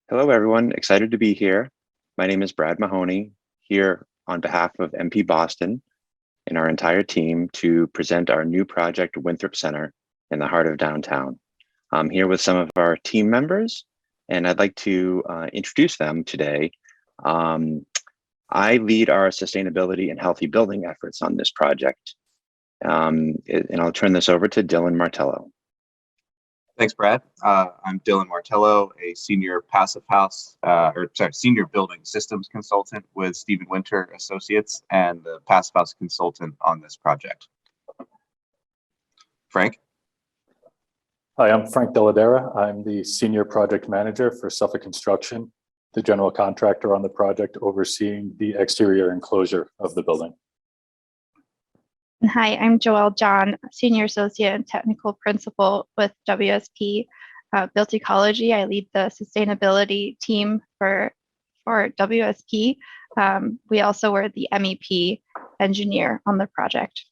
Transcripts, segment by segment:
Hello, everyone. Excited to be here. My name is Brad Mahoney, here on behalf of MP Boston and our entire team to present our new project, Winthrop Center, in the heart of downtown. I'm here with some of our team members, and I'd like to introduce them today. I lead our sustainability and healthy building efforts on this project. And I'll turn this over to Dylan Martello. Thanks, Brad. I'm Dylan Martello, a senior senior building systems consultant with Stephen Winter Associates and the passive house consultant on this project. Frank? Hi, I'm Frank Deladera. I'm the senior project manager for Suffolk Construction, the general contractor on the project overseeing the exterior enclosure of the building. Hi, I'm Joelle John, Senior Associate and Technical Principal with WSP Built Ecology. I lead the sustainability team for WSP. We also were the MEP engineer on the project.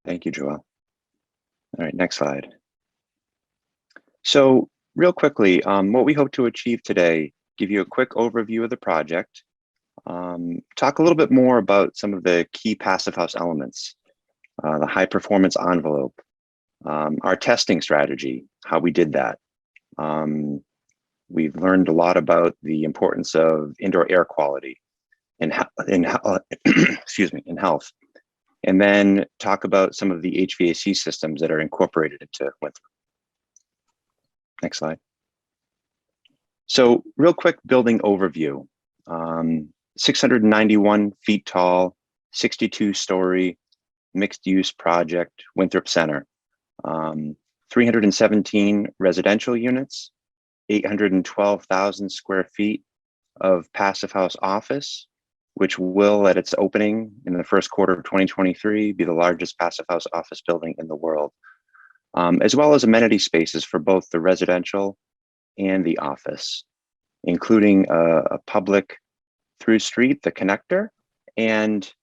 Thank you, Joelle. All right, next slide. So real quickly, what we hope to achieve today, give you a quick overview of the project, talk a little bit more about some of the key passive house elements, the high performance envelope, our testing strategy, how we did that. We've learned a lot about the importance of indoor air quality in excuse me, in health, and then talk about some of the HVAC systems that are incorporated into Winthrop. Next slide. So real quick building overview. 691 feet tall, 62-story mixed-use project, Winthrop Center. 317 residential units, 812,000 square feet of passive house office, which will, at its opening in the first quarter of 2023, be the largest passive house office building in the world, as well as amenity spaces for both the residential and the office, including a public through street, the connector, and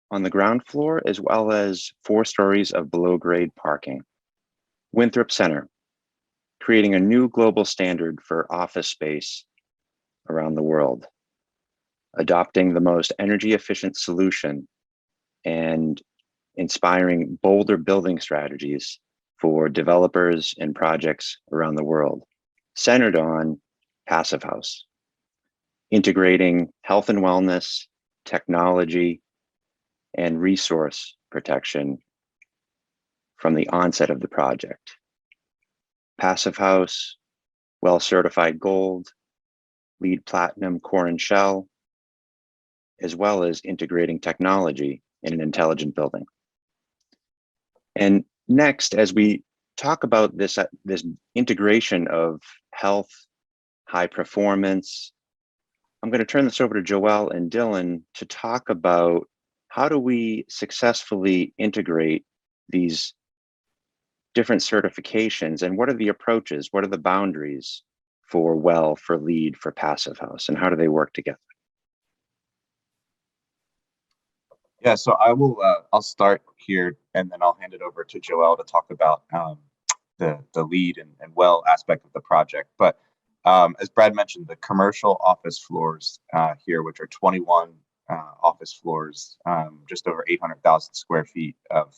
on the ground floor, as well as 4 stories of below grade parking. Winthrop Center, creating a new global standard for office space around the world, adopting the most energy efficient solution and inspiring bolder building strategies for developers and projects around the world, centered on passive house, integrating health and wellness, technology, and resource protection from the onset of the project. Passive house, well certified gold, LEED platinum core and shell, as well as integrating technology in an intelligent building. And next, as we talk about this integration of health, high performance, I'm going to turn this over to Joelle and Dylan to talk about how do we successfully integrate these different certifications and what are the approaches, what are the boundaries for WELL, for LEED, for passive house, and how do they work together? Yeah, so I'll start here and then I'll hand it over to Joelle to talk about the LEED and WELL aspect of the project. But as Brad mentioned, the commercial office floors here, which are 21 office floors, just over 800,000 square feet of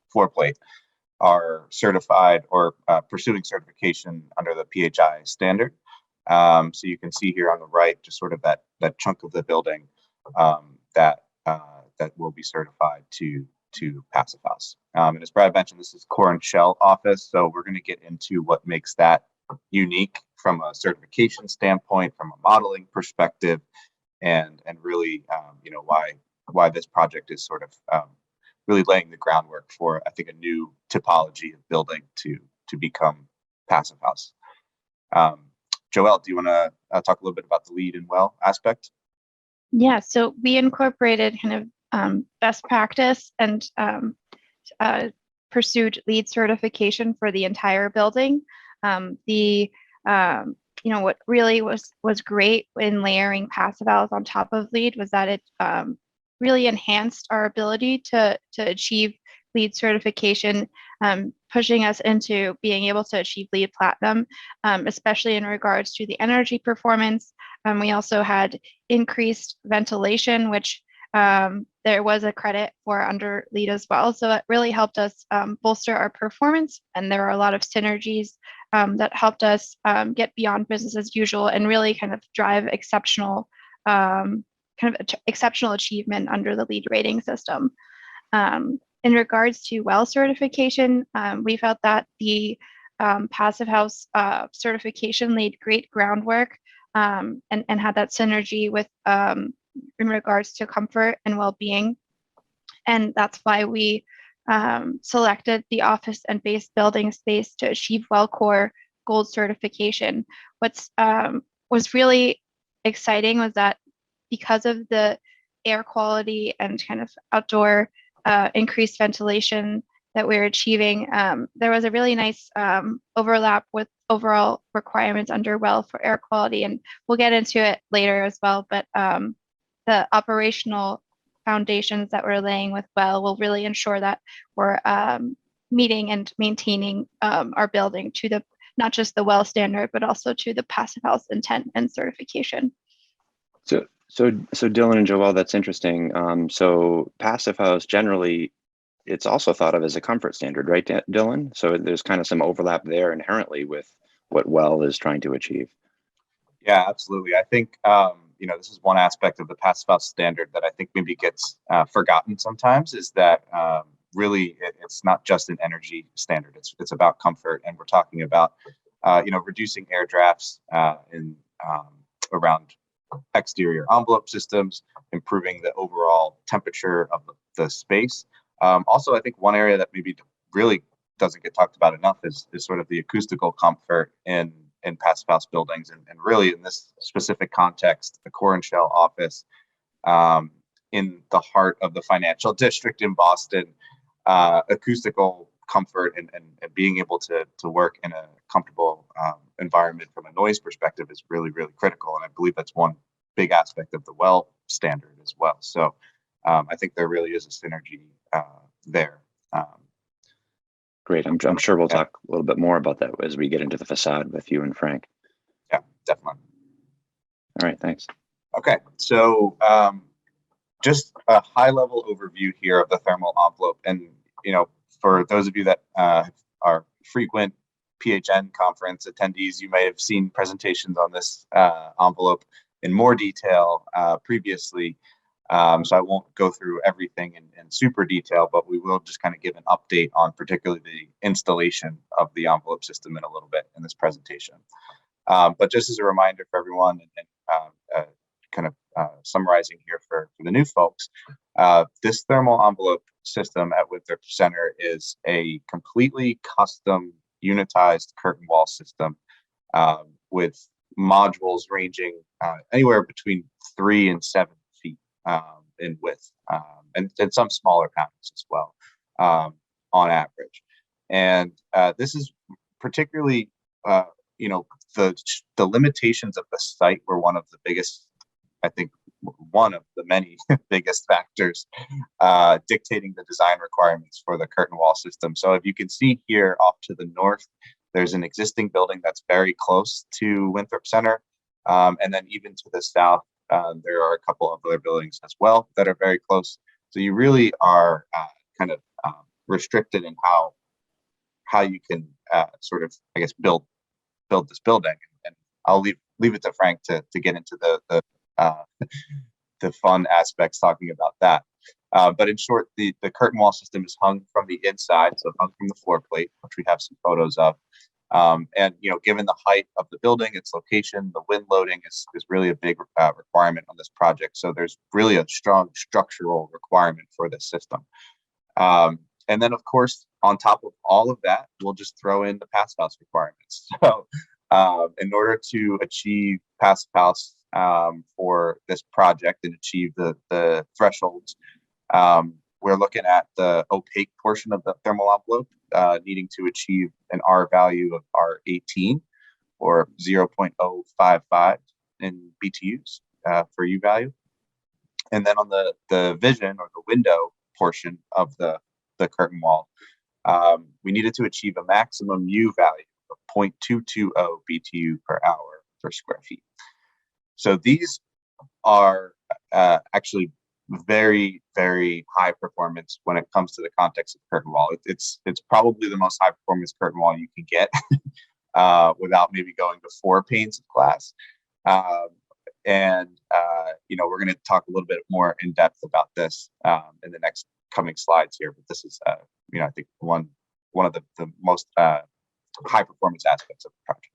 floor plate, are certified or pursuing certification under the PHI standard. So you can see here on the right, just sort of that chunk of the building that will be certified to passive house. And as Brad mentioned, this is core and shell office, so we're going to get into what makes that unique from a certification standpoint, from a modeling perspective, and really why this project is sort of really laying the groundwork for, I think, a new typology of building to become passive house. Joelle, do you want to talk a little bit about the LEED and WELL aspect? Yeah, so we incorporated kind of best practice and pursued LEED certification for the entire building. What really was great in layering passive house on top of LEED was that it really enhanced our ability to achieve LEED certification pushing us into being able to achieve LEED Platinum, especially in regards to the energy performance. We also had increased ventilation, which there was a credit for under LEED as well. So it really helped us bolster our performance, and there are a lot of synergies that helped us get beyond business as usual and really kind of drive exceptional exceptional achievement under the LEED rating system. In regards to WELL certification, we felt that the Passive House certification laid great groundwork and had that synergy with in regards to comfort and well-being. And that's why we selected the office and base building space to achieve WELL Core Gold certification. What's was really exciting was that because of the air quality and kind of outdoor increased ventilation that we're achieving, there was a really nice overlap with overall requirements under WELL for air quality, and we'll get into it later as well, but the operational foundations that we're laying with WELL will really ensure that we're meeting and maintaining our building to the not just the WELL standard, but also to the Passive House intent and certification. So Dylan and Joelle, that's interesting. So Passive House generally, it's also thought of as a comfort standard, right, Dylan? So there's kind of some overlap there inherently with what WELL is trying to achieve. Yeah, absolutely. I think this is one aspect of the Passive House standard that I think maybe gets forgotten sometimes, is that really it's not just an energy standard. It's about comfort, and we're talking about reducing air drafts in around exterior envelope systems, improving the overall temperature of the space. Also, I think one area that maybe really doesn't get talked about enough is sort of the acoustical comfort in Passive House buildings, and really in this specific context, the core and shell office in the heart of the financial district in Boston, acoustical comfort and being able to work in a comfortable environment from a noise perspective is really, really critical. And I believe that's one big aspect of the WELL standard as well. So I think there really is a synergy there. Great. I'm sure we'll talk a little bit more about that as we get into the facade with you and Frank. Yeah, definitely. All right, thanks. Okay, so just a high-level overview here of the thermal envelope. And, for those of you that are frequent PHN conference attendees, you may have seen presentations on this envelope in more detail previously. So I won't go through everything in super detail, but we will just kind of give an update on particularly the installation of the envelope system in a little bit in this presentation. But just as a reminder for everyone, and kind of summarizing here for the new folks, this thermal envelope system at Winthrop Center is a completely custom unitized curtain wall system with modules ranging anywhere between 3 and 7 feet in width, and some smaller panels as well on average. And this is particularly, the limitations of the site were one of the biggest, I think, one of the many biggest factors dictating the design requirements for the curtain wall system. So if you can see here off to the north, there's an existing building that's very close to Winthrop Center. And then even to the south, there are a couple of other buildings as well that are very close. So you really are kind of restricted in how you can sort of, I guess, build this building. And I'll leave it to Frank to get into the fun aspects talking about that. But in short, the curtain wall system is hung from the inside, so hung from the floor plate, which we have some photos of. And given the height of the building, its location, the wind loading is really a big requirement on this project. So there's really a strong structural requirement for this system. And then, of course, on top of all of that, we'll just throw in the Passive House requirements. So in order to achieve Passive House for this project and achieve the thresholds, we're looking at the opaque portion of the thermal envelope needing to achieve an R value of R18 or 0.055 in BTUs for U value. And then on the vision or the window portion of the curtain wall, we needed to achieve a maximum U value of 0.220 BTU per hour per square feet. So these are actually very, very high performance when it comes to the context of curtain wall. It's probably the most high performance curtain wall you can get without maybe going to 4 panes of glass. We're going to talk a little bit more in depth about this in the next coming slides here. But this is, I think one of the most high performance aspects of the project.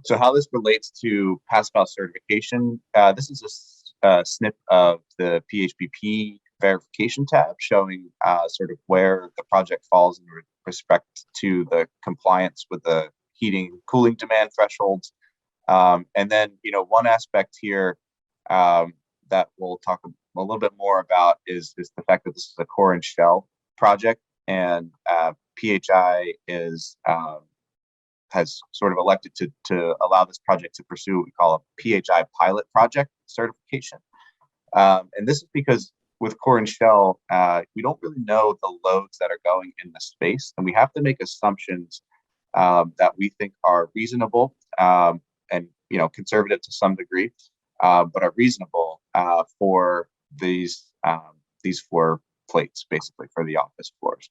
So how this relates to pass-fail certification, this is a snip of the PHBP verification tab showing sort of where the project falls in respect to the compliance with the heating and cooling demand thresholds. And then, one aspect here that we'll talk a little bit more about is the fact that this is a core and shell project, and PHI has sort of elected to allow this project to pursue what we call a PHI pilot project certification. And this is because with core and shell, we don't really know the loads that are going in the space, and we have to make assumptions that we think are reasonable and conservative to some degree, but are reasonable for these 4 plates, basically for the office floors.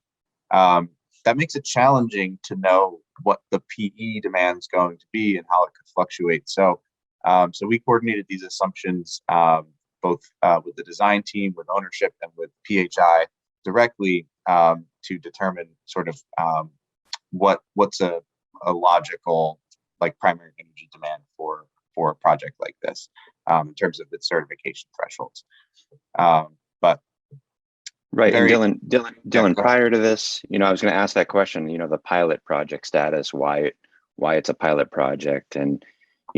That makes it challenging to know what the PE demand is going to be and how it could fluctuate. So we coordinated these assumptions both with the design team, with ownership, and with PHI directly to determine sort of what's a logical primary energy demand for a project like this in terms of its certification thresholds. But right, and Dylan, prior to this, I was going to ask that question. The pilot project status, why it's a pilot project, and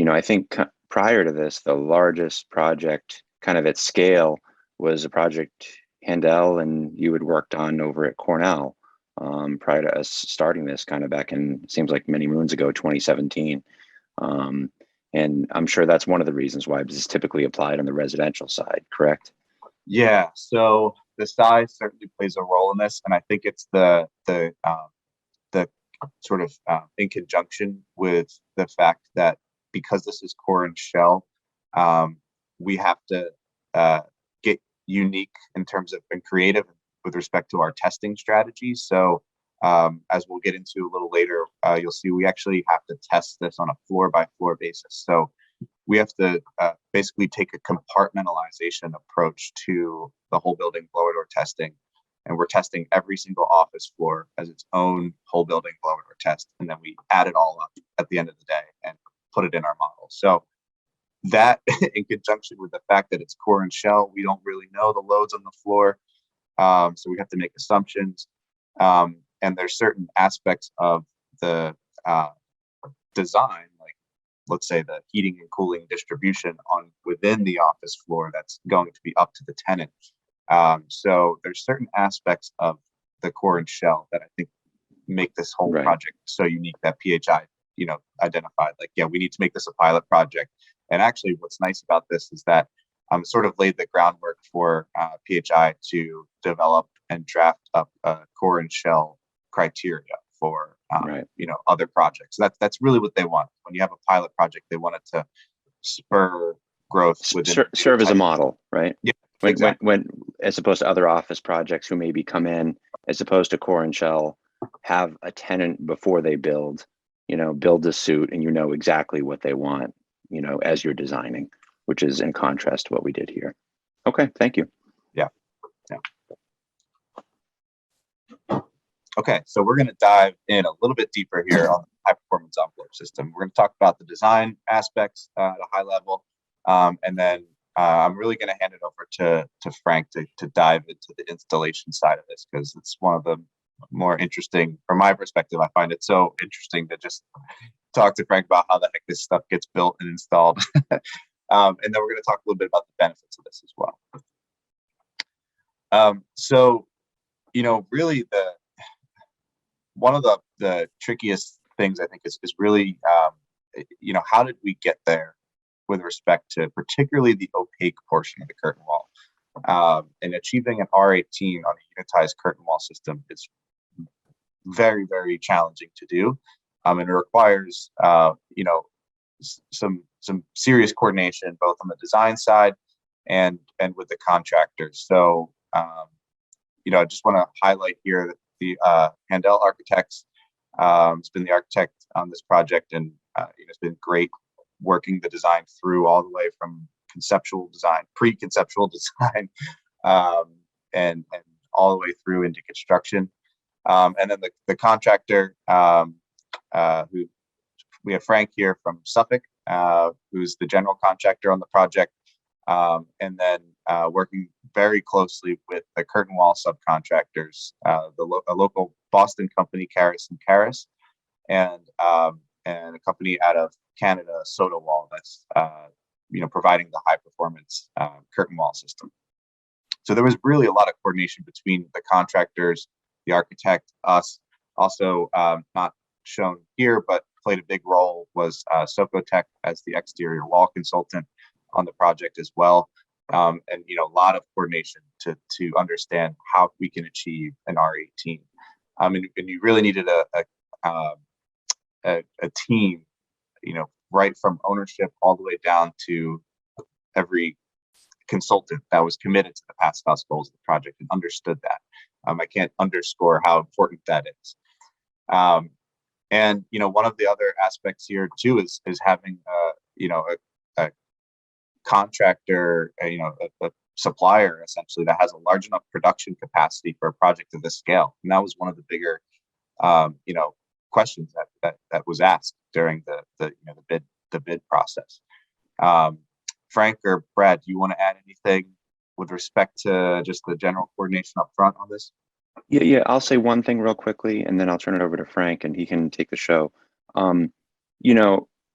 I think prior to this, the largest project, kind of at scale, was a project Handel and you had worked on over at Cornell prior to us starting this, kind of back in, seems like many moons ago, 2017. And I'm sure that's one of the reasons why this is typically applied on the residential side, correct? Yeah, so the size certainly plays a role in this, and I think it's the sort of in conjunction with the fact that because this is core and shell, we have to get unique in terms of and creative with respect to our testing strategies. So as we'll get into a little later, you'll see we actually have to test this on a floor by floor basis. So we have to basically take a compartmentalization approach to the whole building blower door testing. And we're testing every single office floor as its own whole building blower door test. And then we add it all up at the end of the day and put it in our model. So that in conjunction with the fact that it's core and shell, we don't really know the loads on the floor. So we have to make assumptions. And there's certain aspects of the design, like let's say the heating and cooling distribution within the office floor, that's going to be up to the tenant. So there's certain aspects of the core and shell that I think make this whole project so unique that PHI, identified. Like, yeah, we need to make this a pilot project. And actually, what's nice about this is that sort of laid the groundwork for PHI to develop and draft up a core and shell criteria for other projects. That's really what they want. When you have a pilot project, they want it to spur growth within serve as a model, right? Yeah, exactly. When as opposed to other office projects who maybe come in, as opposed to core and shell, have a tenant before they build a suit, and exactly what they want, as you're designing, which is in contrast to what we did here. Okay, thank you. Yeah. Okay, so we're going to dive in a little bit deeper here on the high performance envelope system. We're going to talk about the design aspects at a high level, and then I'm really going to hand it over to Frank to dive into the installation side of this, because it's one of the more interesting, from my perspective. I find it so interesting to just talk to Frank about how the heck this stuff gets built and installed. And then we're going to talk a little bit about the benefits of this as well. So, really one of the trickiest things I think is really, how did we get there with respect to particularly the opaque portion of the curtain wall? And achieving an R18 on a unitized curtain wall system is very, very challenging to do. And it requires, some serious coordination, both on the design side and with the contractors. So, I just want to highlight here that the Handel Architects has been the architect on this project, and it's been great working the design through all the way from conceptual design, pre-conceptual design, and all the way through into construction. And then the contractor, who we have Frank here from Suffolk, who's the general contractor on the project, and then working very closely with the curtain wall subcontractors, a local Boston company, Karras and Karras, and a company out of Canada, Soda Wall, that's providing the high performance curtain wall system. So there was really a lot of coordination between the contractors, the architect, us. Also, not shown here, but played a big role was Socotech as the exterior wall consultant on the project as well. And a lot of coordination to understand how we can achieve an R18. And you really needed a team, right from ownership all the way down to every consultant that was committed to the passive house goals of the project and understood that. I can't underscore how important that is. And one of the other aspects here too is having a contractor, a supplier essentially that has a large enough production capacity for a project of this scale. And that was one of the bigger questions that was asked during the bid process. Frank or Brad, do you want to add anything with respect to just the general coordination up front on this? Yeah, I'll say one thing real quickly, and then I'll turn it over to Frank, and he can take the show.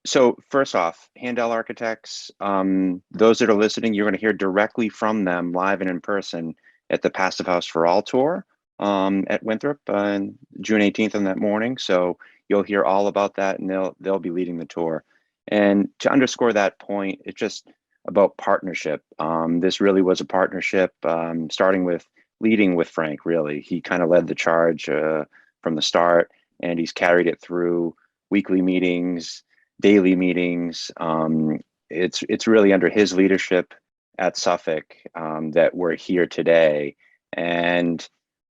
So first off, Handel Architects, those that are listening, you're going to hear directly from them live and in person at the Passive House for All tour at Winthrop on June 18th on that morning. So you'll hear all about that, and they'll be leading the tour. And to underscore that point, it's just about partnership. This really was a partnership, leading with Frank. Really, he kind of led the charge from the start, and he's carried it through weekly meetings, daily meetings. It's really under his leadership at Suffolk that we're here today, and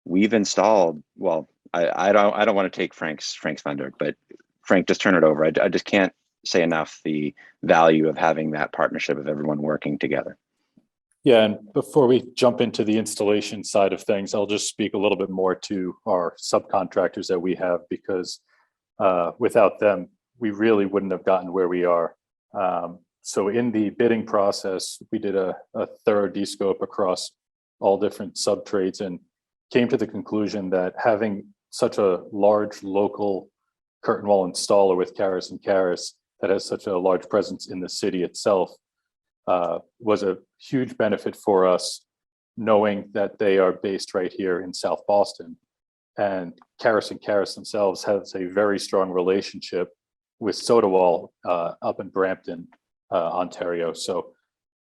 we've installed. Well, I don't want to take Frank's thunder, but Frank, just turn it over. I just can't say enough the value of having that partnership of everyone working together. Yeah, and before we jump into the installation side of things, I'll just speak a little bit more to our subcontractors that we have, because without them, we really wouldn't have gotten where we are. So in the bidding process, we did a thorough descope across all different sub-trades and came to the conclusion that having such a large local curtain wall installer with Karras and Karras that has such a large presence in the city itself was a huge benefit for us, knowing that they are based right here in South Boston. And Karras and Karras themselves has a very strong relationship with Soda Wall up in Brampton, Ontario. So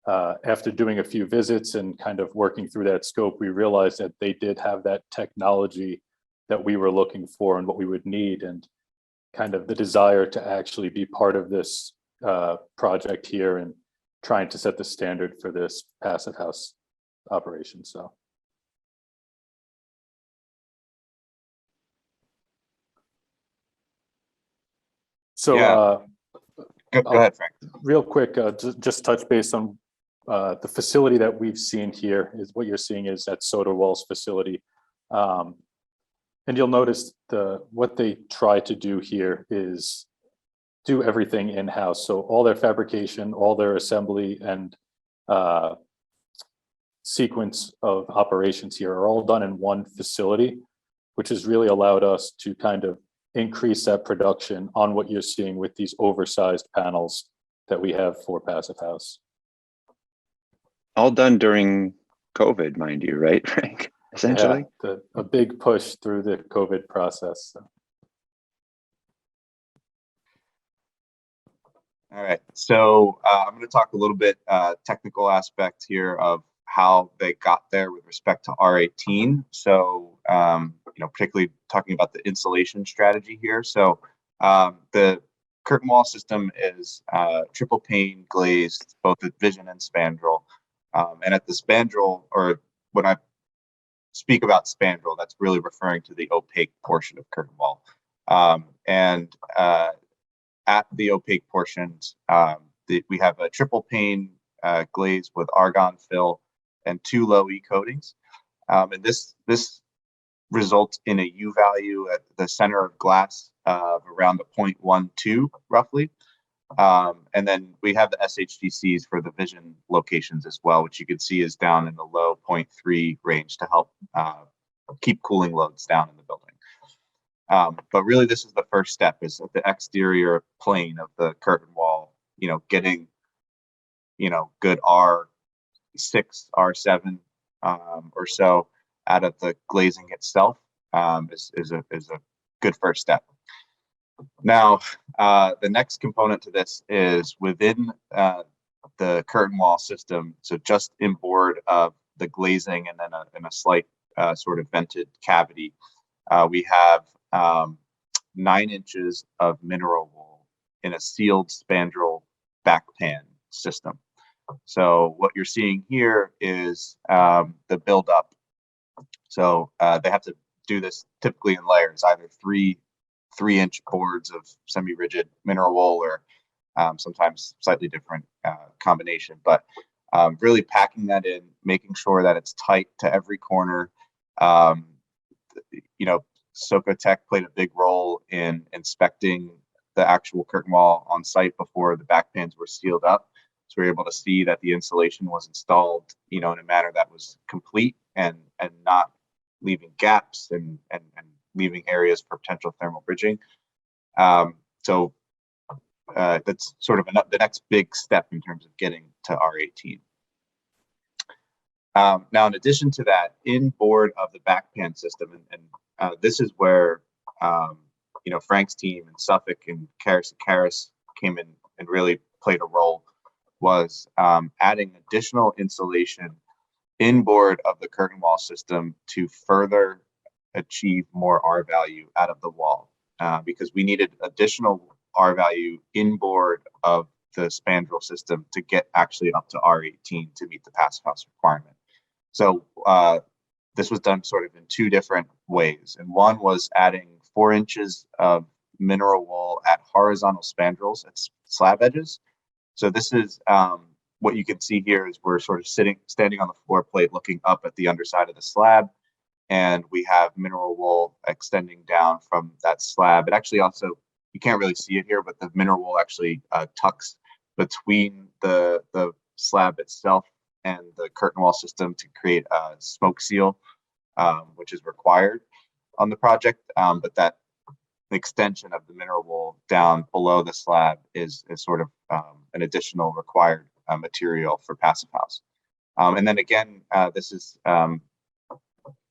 after doing a few visits and kind of working through that scope, we realized that they did have that technology that we were looking for and what we would need, and kind of the desire to actually be part of this project here and trying to set the standard for this passive house operation. So. Yeah. Go ahead, Frank. Real quick, just touch base on the facility that we've seen here. Is what you're seeing is at Soda Wall's facility. And you'll notice what they try to do here is do everything in-house. So all their fabrication, all their assembly and sequence of operations here are all done in one facility, which has really allowed us to kind of increase that production on what you're seeing with these oversized panels that we have for Passive House. All done during COVID, mind you, right, Frank? Essentially. Yeah, a big push through the COVID process. So. All right, so I'm going to talk a little bit technical aspect here of how they got there with respect to R18. So, particularly talking about the insulation strategy here. So the curtain wall system is triple pane glazed, both at vision and spandrel. And at the spandrel, or when I speak about spandrel, that's really referring to the opaque portion of curtain wall. At the opaque portions, we have a triple pane glaze with argon fill and 2 low E coatings. And this results in a U value at the center of glass of around a 0.12 roughly. And then we have the SHGCs for the vision locations as well, which you can see is down in the low 0.3 range to help keep cooling loads down in the building. But really, this is the first step, is at the exterior plane of the curtain wall, getting, good R6, R7 or so out of the glazing itself is a good first step. Now, the next component to this is within the curtain wall system. So just inboard of the glazing and then a slight sort of vented cavity, we have 9 inches of mineral wool in a sealed spandrel back pan system. So what you're seeing here is the buildup. So they have to do this typically in layers, either 3-inch boards of semi-rigid mineral wool, or sometimes slightly different combination, but really packing that in, making sure that it's tight to every corner. Socotech played a big role in inspecting the actual curtain wall on site before the back pans were sealed up. So we were able to see that the insulation was installed, in a manner that was complete and not leaving gaps and leaving areas for potential thermal bridging. So that's sort of the next big step in terms of getting to R18. Now, in addition to that, inboard of the back pan system, and this is where Frank's team and Suffolk and Karis came in and really played a role, was adding additional insulation inboard of the curtain wall system to further achieve more R value out of the wall, because we needed additional R value inboard of the spandrel system to get actually up to R18 to meet the passive house requirement. So this was done sort of in 2 different ways. And one was adding 4 inches of mineral wool at horizontal spandrels at slab edges. So this is what you can see here is we're sort of standing on the floor plate looking up at the underside of the slab, and we have mineral wool extending down from that slab. It actually also, you can't really see it here, but the mineral wool actually tucks between the slab itself and the curtain wall system to create a smoke seal, which is required on the project. But that extension of the mineral wool down below the slab is sort of an additional required material for passive house. And then again, this is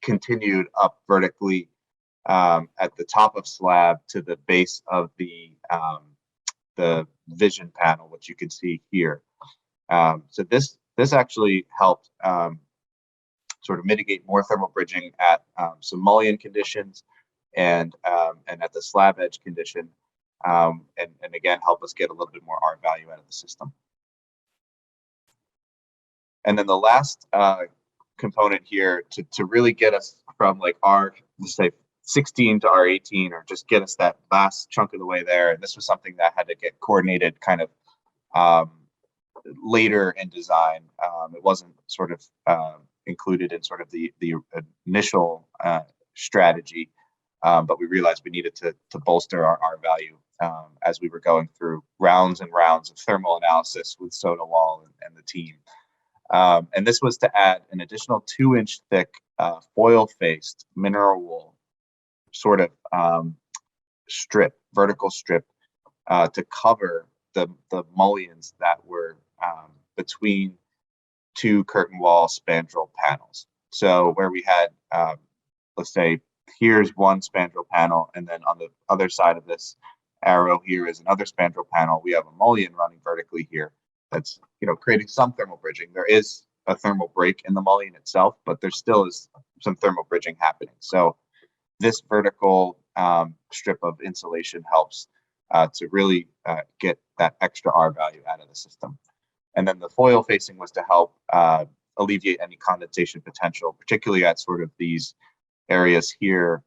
continued up vertically at the top of slab to the base of the vision panel, which you can see here. So this actually helped sort of mitigate more thermal bridging at some mullion conditions and at the slab edge condition, and again help us get a little bit more R value out of the system. And then the last component here to really get us from like let's say 16 to R18, or just get us that last chunk of the way there. And this was something that had to get coordinated kind of later in design. It wasn't sort of included in sort of the initial strategy, but we realized we needed to bolster our R value as we were going through rounds and rounds of thermal analysis with Sodawall and the team. And this was to add an additional 2-inch thick foil-faced mineral wool sort of vertical strip to cover the mullions that were between 2 curtain wall spandrel panels. So where we had, let's say, here's one spandrel panel, and then on the other side of this arrow here is another spandrel panel. We have a mullion running vertically here that's creating some thermal bridging. There is a thermal break in the mullion itself, but there still is some thermal bridging happening. So this vertical strip of insulation helps to really get that extra R value out of the system. And then the foil facing was to help alleviate any condensation potential, particularly at sort of these areas here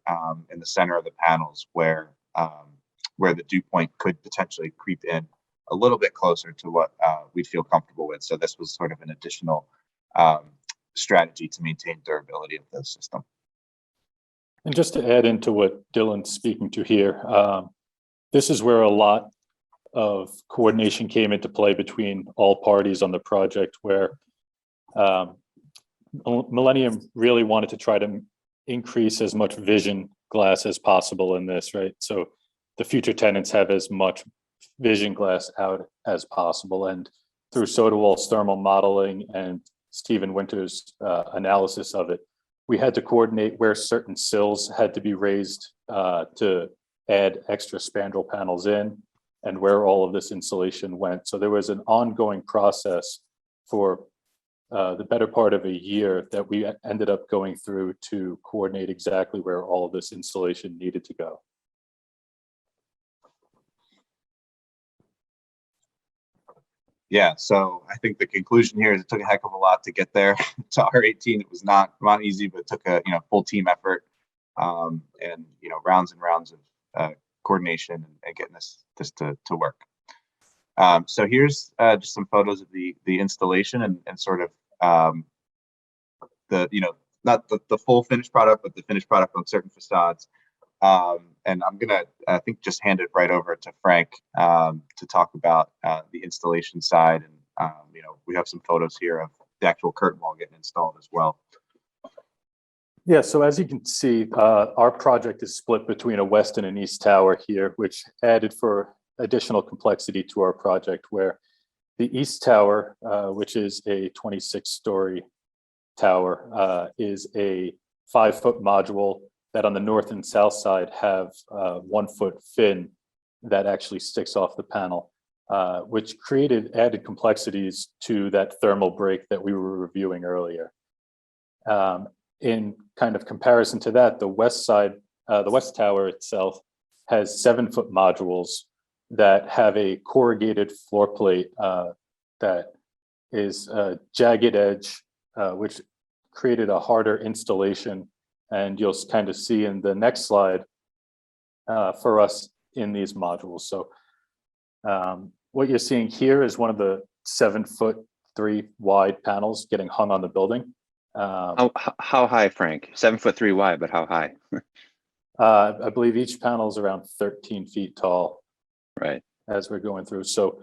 in the center of the panels where the dew point could potentially creep in a little bit closer to what we'd feel comfortable with. So this was sort of an additional strategy to maintain durability of the system. And just to add into what Dylan's speaking to here, this is where a lot of coordination came into play between all parties on the project, where Millennium really wanted to try to increase as much vision glass as possible in this, right? So the future tenants have as much vision glass out as possible. And through Sodawall's thermal modeling and Stephen Winter's analysis of it, we had to coordinate where certain sills had to be raised to add extra spandrel panels in, and where all of this insulation went. So there was an ongoing process for the better part of a year that we ended up going through to coordinate exactly where all of this insulation needed to go. Yeah, so I think the conclusion here is it took a heck of a lot to get there to R18. It was not easy, but it took a full team effort and rounds and rounds of coordination and getting this to work. So here's just some photos of the installation and sort of not the full finished product, but the finished product on certain facades. And I'm gonna, I think, just hand it right over to Frank to talk about the installation side. And we have some photos here of the actual curtain wall getting installed as well. Yeah, so as you can see, our project is split between a west and an east tower here, which added for additional complexity to our project, where the east tower, which is a 26-story tower, is a 5-foot module that on the north and south side have 1-foot fin that actually sticks off the panel, which created added complexities to that thermal break that we were reviewing earlier. In kind of comparison to that, the west side, the west tower itself has 7-foot modules that have a corrugated floor plate that is a jagged edge, which created a harder installation. And you'll kind of see in the next slide for us in these modules. So what you're seeing here is one of the 7'3" wide panels getting hung on the building. How high, Frank? 7'3" wide, but how high? I believe each panel is around 13 feet tall. Right. As we're going through. So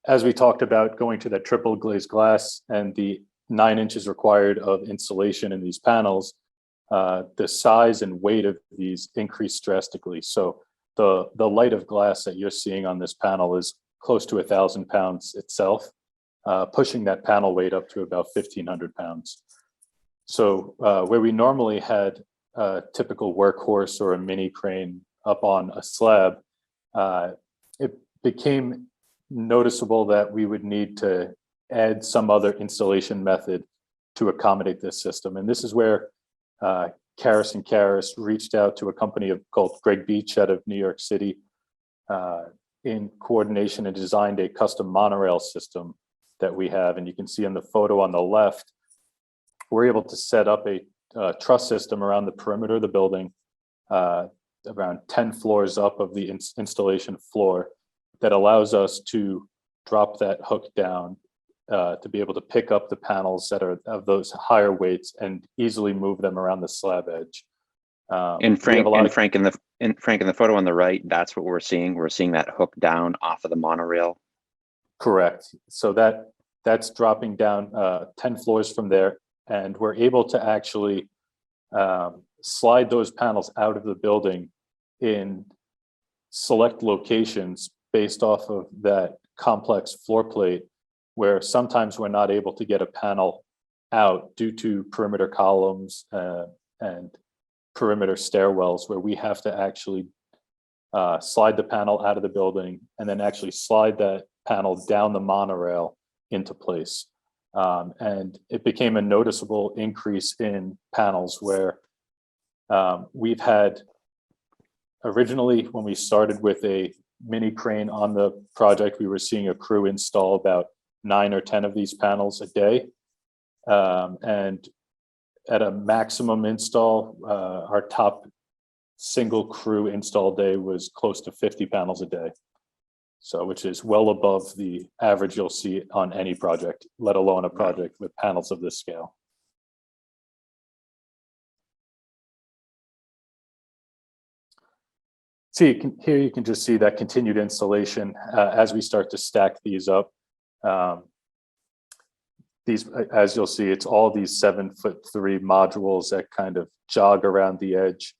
as we talked about going to that triple glazed glass and the 9 inches required of insulation in these panels, the size and weight of these increased drastically. So the light of glass that you're seeing on this panel is close to 1,000 pounds itself, pushing that panel weight up to about 1,500 pounds. So where we normally had a typical workhorse or a mini crane up on a slab, it became noticeable that we would need to add some other installation method to accommodate this system. And this is where Karras and Karras reached out to a company called Greg Beach out of New York City in coordination and designed a custom monorail system that we have. And you can see in the photo on the left, we're able to set up a truss system around the perimeter of the building, around 10 floors up of the installation floor, that allows us to drop that hook down to be able to pick up the panels that are of those higher weights and easily move them around the slab edge. And Frank, in the photo on the right, that's what we're seeing. We're seeing that hook down off of the monorail. Correct. So that's dropping down 10 floors from there, and we're able to actually slide those panels out of the building in select locations based off of that complex floor plate, where sometimes we're not able to get a panel out due to perimeter columns and perimeter stairwells, where we have to actually slide the panel out of the building and then actually slide that panel down the monorail into place. And it became a noticeable increase in panels where we've had originally, when we started with a mini crane on the project, we were seeing a crew install about 9 or 10 of these panels a day. And at a maximum install, our top single crew install day was close to 50 panels a day. So, which is well above the average you'll see on any project, let alone a project with panels of this scale. So here you can just see that continued installation as we start to stack these up. These, as you'll see, it's all these 7'3" modules that kind of jog around the edge.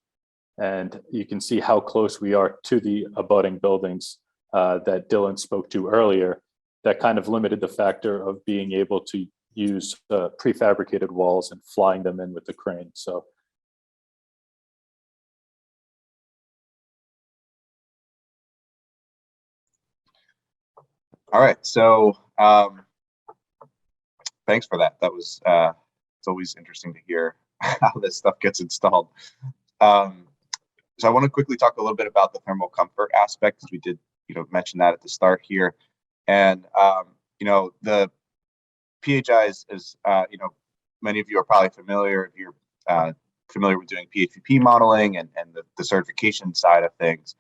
And you can see how close we are to the abutting buildings that Dylan spoke to earlier. That kind of limited the factor of being able to use prefabricated walls and flying them in with the crane. So. All right, so thanks for that. That was it's always interesting to hear how this stuff gets installed. So I want to quickly talk a little bit about the thermal comfort aspect, because we did, mention that at the start here. And the PHI is many of you are probably familiar if you're familiar with doing PHP modeling and the certification side of things.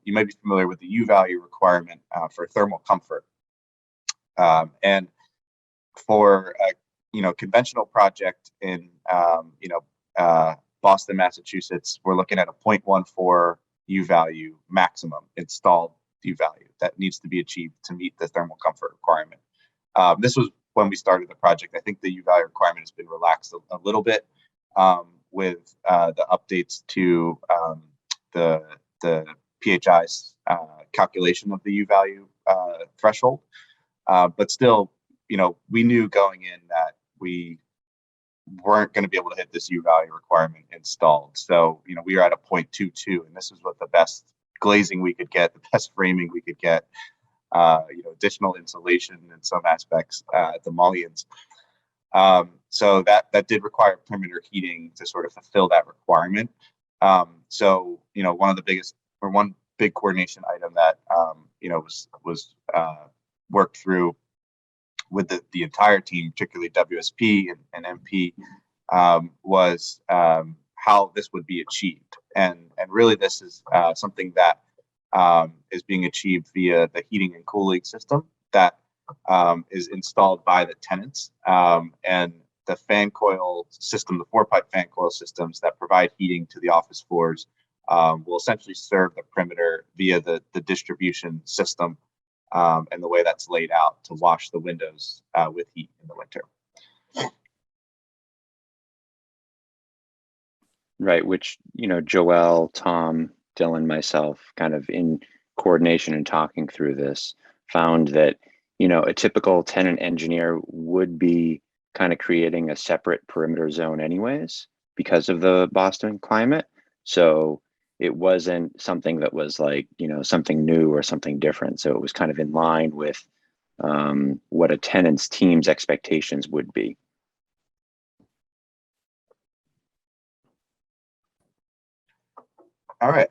You might be familiar with the U value requirement for thermal comfort. And for a conventional project in Boston, Massachusetts, we're looking at a 0.14 U value maximum installed U value that needs to be achieved to meet the thermal comfort requirement. This was when we started the project. I think the U value requirement has been relaxed a little bit with the updates to the PHI's calculation of the U value threshold. But still, we knew going in that we weren't going to be able to hit this U value requirement installed. So, we were at a 0.22, and this is what the best glazing we could get, the best framing we could get, additional insulation in some aspects at the mullions. So that did require perimeter heating to sort of fulfill that requirement. So, one big coordination item that, was worked through with the entire team, particularly WSP and MP, was how this would be achieved. And really this is something that is being achieved via the heating and cooling system that is installed by the tenants. And the fan coil system, the 4-pipe fan coil systems that provide heating to the office floors will essentially serve the perimeter via the distribution system and the way that's laid out to wash the windows with heat in the winter. Right, which, Joelle, Tom, Dylan, myself, kind of in coordination and talking through this, found that, a typical tenant engineer would be kind of creating a separate perimeter zone anyways, because of the Boston climate. So it wasn't something that was like, something new or something different. So it was kind of in line with what a tenant's team's expectations would be. All right.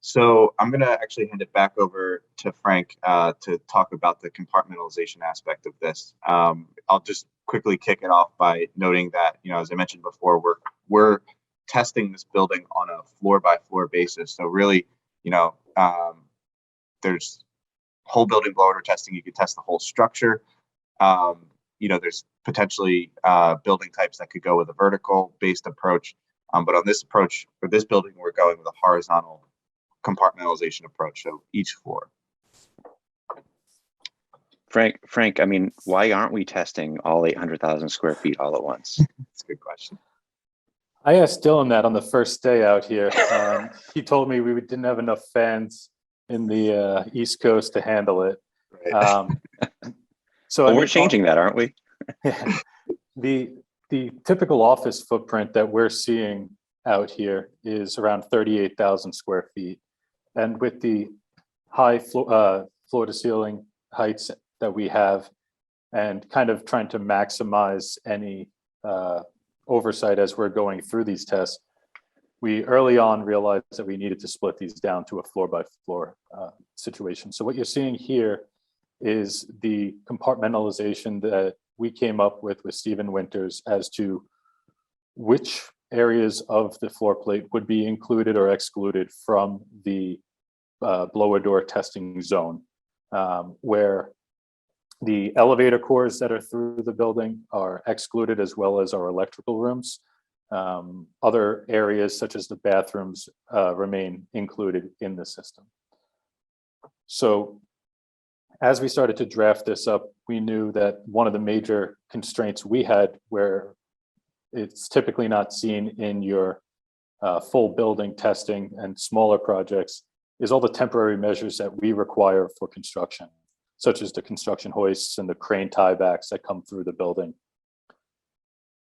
So I'm going to actually hand it back over to Frank to talk about the compartmentalization aspect of this. I'll just quickly kick it off by noting that, as I mentioned before, we're testing this building on a floor by floor basis. So really, there's whole building blower testing. You can test the whole structure. There's potentially building types that could go with a vertical based approach. But on this approach for this building, we're going with a horizontal compartmentalization approach. So each floor. Frank, I mean, why aren't we testing all 800,000 square feet all at once? That's a good question. I asked Dylan that on the first day out here. He told me we didn't have enough fans in the East Coast to handle it. Right. So well, we're changing that, aren't we? The typical office footprint that we're seeing out here is around 38,000 square feet. And with the high floor to ceiling heights that we have, and kind of trying to maximize any oversight as we're going through these tests, we early on realized that we needed to split these down to a floor by floor situation. So what you're seeing here is the compartmentalization that we came up with Stephen Winters as to which areas of the floor plate would be included or excluded from the blower door testing zone, where the elevator cores that are through the building are excluded, as well as our electrical rooms. Other areas such as the bathrooms remain included in the system. So as we started to draft this up, we knew that one of the major constraints we had, where it's typically not seen in your full building testing and smaller projects, is all the temporary measures that we require for construction, such as the construction hoists and the crane tiebacks that come through the building.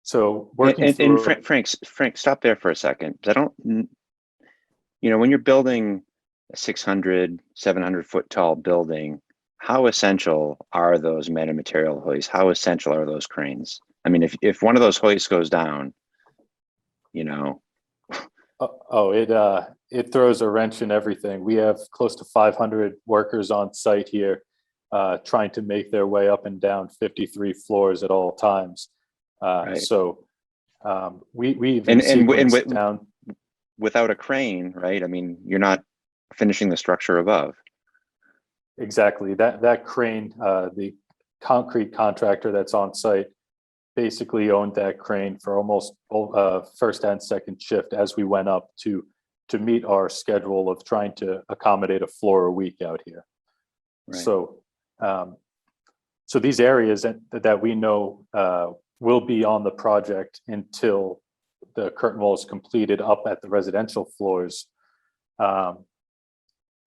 So working through... Frank, stop there for a second. I don't, when you're building a 600, 700 foot tall building, how essential are those metamaterial hoists? How essential are those cranes? I mean, if one of those hoists goes down, it throws a wrench in everything. We have close to 500 workers on site here, trying to make their way up and down 53 floors at all times. Right. So we've sequenced down without a crane, right? I mean, you're not finishing the structure above. Exactly. That crane, the concrete contractor that's on site, basically owned that crane for almost first and second shift as we went up to meet our schedule of trying to accommodate a floor a week out here. Right. So these areas that we know will be on the project until the curtain wall is completed up at the residential floors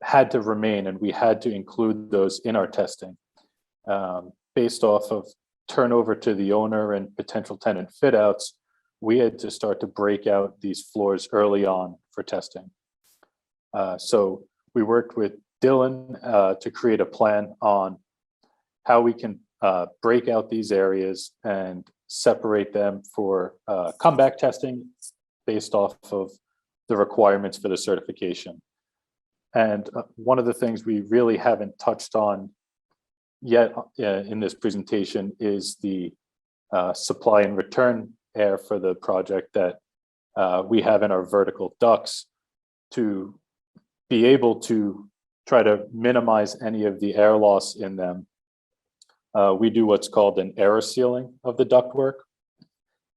had to remain, and we had to include those in our testing based off of turnover to the owner and potential tenant fit outs. We had to start to break out these floors early on for testing. So we worked with Dylan to create a plan on how we can break out these areas and separate them for comeback testing based off of the requirements for the certification. And one of the things we really haven't touched on yet in this presentation is the supply and return air for the project that we have in our vertical ducts, to be able to try to minimize any of the air loss in them. We do what's called an air sealing of the ductwork,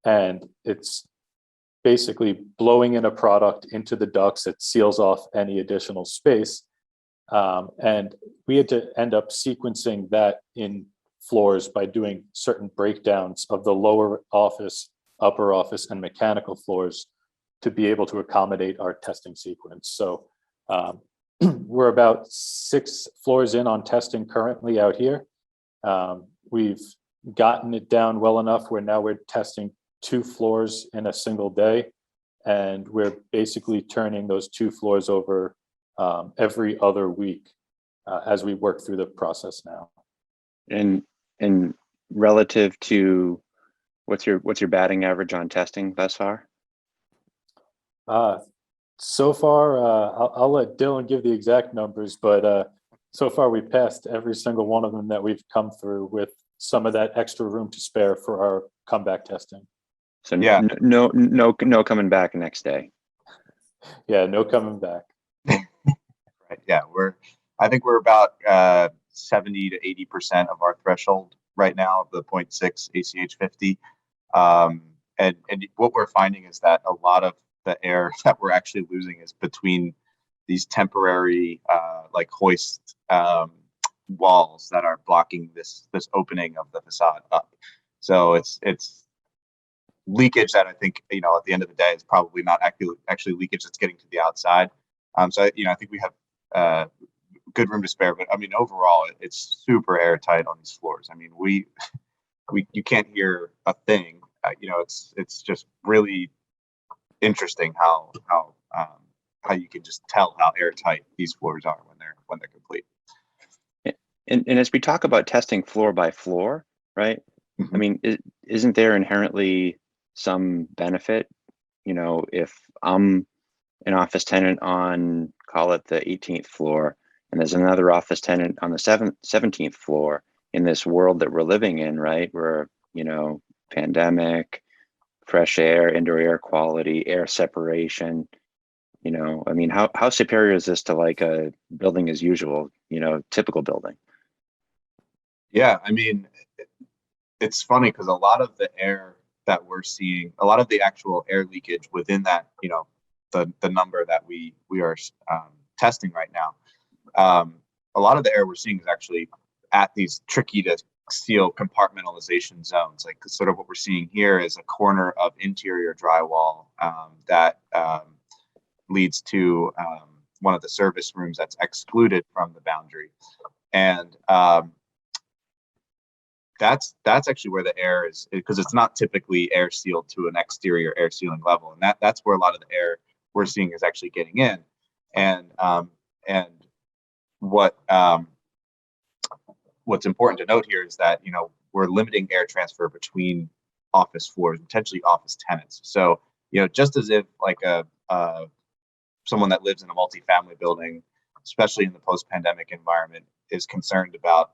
and it's basically blowing in a product into the ducts that seals off any additional space. And we had to end up sequencing that in floors by doing certain breakdowns of the lower office, upper office, and mechanical floors to be able to accommodate our testing sequence. So we're about 6 floors in on testing currently out here. We've gotten it down well enough where now we're testing 2 floors in a single day, and we're basically turning those 2 floors over every other week as we work through the process now. And relative to what's your batting average on testing thus far? So far, I'll let Dylan give the exact numbers, but so far we passed every single one of them that we've come through, with some of that extra room to spare for our comeback testing. So yeah, no coming back next day. Yeah, no coming back. Right. Yeah, I think we're about 70 to 80% of our threshold right now of the 0.6 ACH 50. And what we're finding is that a lot of the air that we're actually losing is between these temporary like hoist walls that are blocking this opening of the facade up. So it's leakage that I think, at the end of the day is probably not actually leakage that's getting to the outside. So I think we have good room to spare, but I mean overall it's super airtight on these floors. I mean you can't hear a thing. It's just really interesting how you can just tell how airtight these floors are when they're complete. And as we talk about testing floor by floor, right? I Mhm. mean, isn't there inherently some benefit, if I'm an office tenant on, call it the 18th floor, and there's another office tenant on the 17th floor in this world that we're living in, right? Where, pandemic, fresh air, indoor air quality, air separation, I mean, how superior is this to like a building as usual, typical building? Yeah, I mean, it's funny because a lot of the air that we're seeing, a lot of the actual air leakage within that, the number that we are testing right now, a lot of the air we're seeing is actually at these tricky to seal compartmentalization zones. Like sort of what we're seeing here is a corner of interior drywall that leads to one of the service rooms that's excluded from the boundary, and that's actually where the air is, because it's not typically air sealed to an exterior air sealing level, and that's where a lot of the air we're seeing is actually getting in, and what what's important to note here is that we're limiting air transfer between office floors, potentially office tenants. So just as if like a someone that lives in a multifamily building, especially in the post-pandemic environment, is concerned about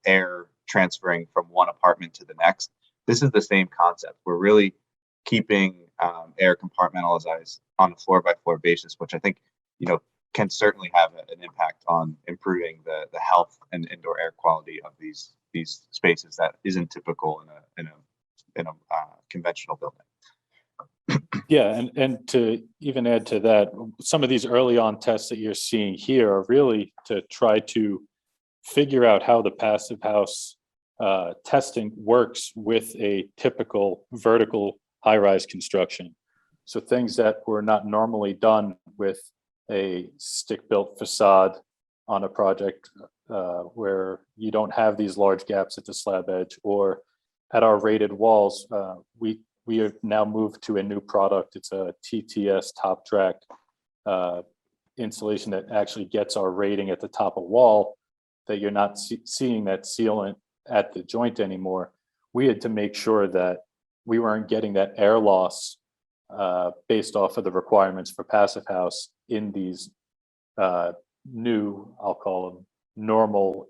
air transferring from one apartment to the next. This is the same concept. We're really keeping air compartmentalized on a floor-by-floor basis, which I think can certainly have an impact on improving the health and indoor air quality of these spaces that isn't typical in a conventional building. Yeah, and to even add to that, some of these early on tests that you're seeing here are really to try to figure out how the passive house testing works with a typical vertical high-rise construction. So things that were not normally done with a stick-built facade on a project where you don't have these large gaps at the slab edge, or at our rated walls, we have now moved to a new product. It's a TTS top track insulation that actually gets our rating at the top of wall, that you're not seeing that sealant at the joint anymore. We had to make sure that we weren't getting that air loss based off of the requirements for passive house in these new, I'll call them normal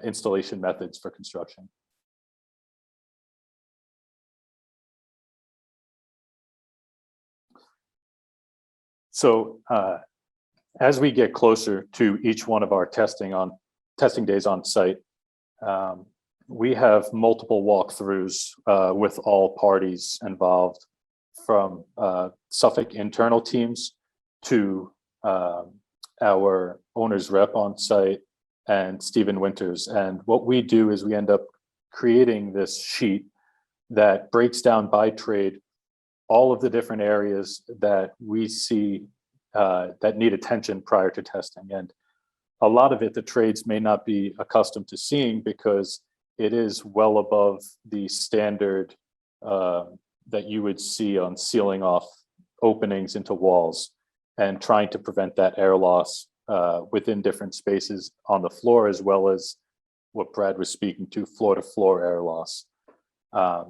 installation methods for construction. So as we get closer to each one of our testing days on site, we have multiple walkthroughs with all parties involved, from Suffolk internal teams to our owner's rep on site and Stephen Winters. And what we do is we end up creating this sheet that breaks down by trade all of the different areas that we see that need attention prior to testing. And a lot of it, the trades may not be accustomed to seeing, because it is well above the standard that you would see on sealing off openings into walls and trying to prevent that air loss within different spaces on the floor, as well as what Brad was speaking to, floor to floor air loss.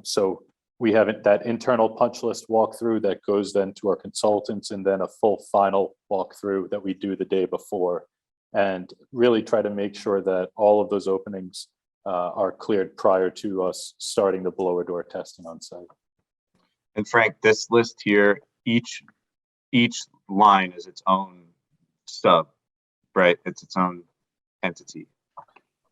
So we have that internal punch list walkthrough that goes then to our consultants, and then a full final walkthrough that we do the day before, and really try to make sure that all of those openings are cleared prior to us starting the blower door testing on site. And Frank, this list here, each line is its own sub, right? It's its own entity.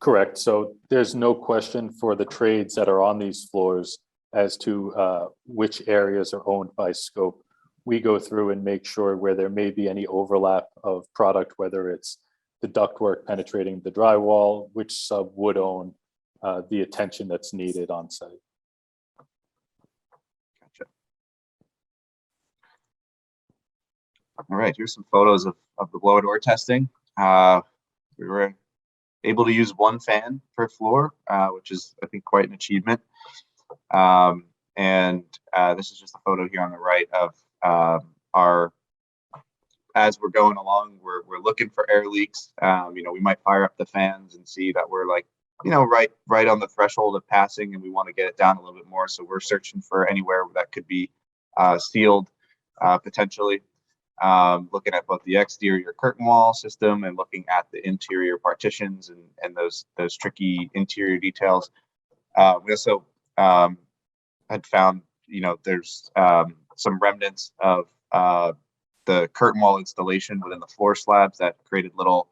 Correct. So there's no question for the trades that are on these floors as to which areas are owned by scope. We go through and make sure where there may be any overlap of product, whether it's the ductwork penetrating the drywall, which sub would own the attention that's needed on site. Gotcha. All right, here's some photos of the blower door testing. We were able to use one fan per floor, which is, I think, quite an achievement. And this is just a photo here on the right of as we're going along, we're looking for air leaks. We might fire up the fans and see that we're like right on the threshold of passing, and we want to get it down a little bit more. So we're searching for anywhere that could be sealed potentially. Looking at both the exterior curtain wall system and looking at the interior partitions and those tricky interior details. We also had found, there's some remnants of the curtain wall installation within the floor slabs that created little,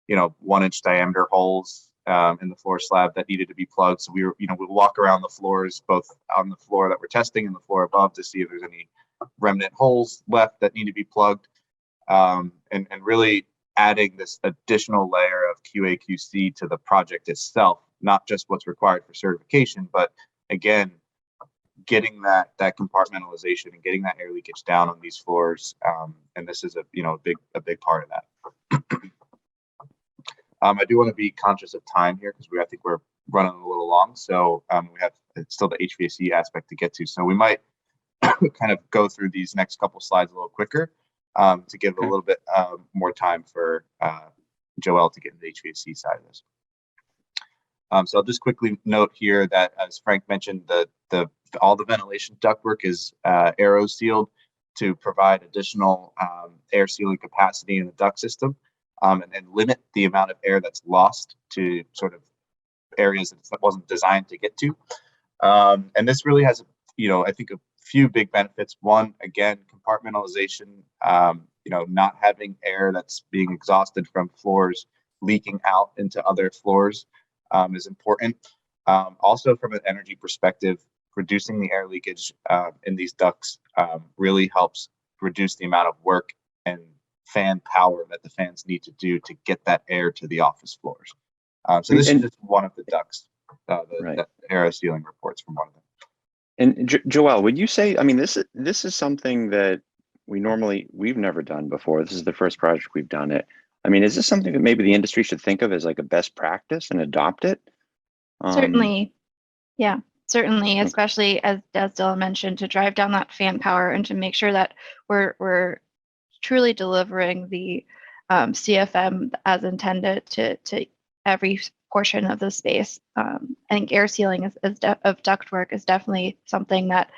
1-inch diameter holes in the floor slab that needed to be plugged. So we would walk around the floors, both on the floor that we're testing and the floor above, to see if there's any remnant holes left that need to be plugged, and really adding this additional layer of QA/QC to the project itself, not just what's required for certification, but again, getting that compartmentalization and getting that air leakage down on these floors. And this is a big part of that. I do want to be conscious of time here because I think we're running a little long. So we have still the HVAC aspect to get to. So we might kind of go through these next couple slides a little quicker to give a little bit more time for Joel to get into the HVAC side of this. So I'll just quickly note here that, as Frank mentioned, all the ventilation ductwork is aero sealed to provide additional air sealing capacity in the duct system, and limit the amount of air that's lost to sort of areas that wasn't designed to get to. And this really has, I think a few big benefits. One, again, compartmentalization, not having air that's being exhausted from floors leaking out into other floors is important. Also, from an energy perspective, reducing the air leakage in these ducts really helps reduce the amount of work and fan power that the fans need to do to get that air to the office floors. So this is just one of the ducts, the air sealing reports from one of them. And Joel, would you say, I mean, this is something that we've never done before. This is the first project we've done it. I mean, is this something that maybe the industry should think of as like a best practice and adopt it? Certainly. Yeah, certainly, especially as Dylan mentioned, to drive down that fan power and to make sure that we're truly delivering the CFM as intended to every portion of the space. I think air sealing of ductwork is definitely something that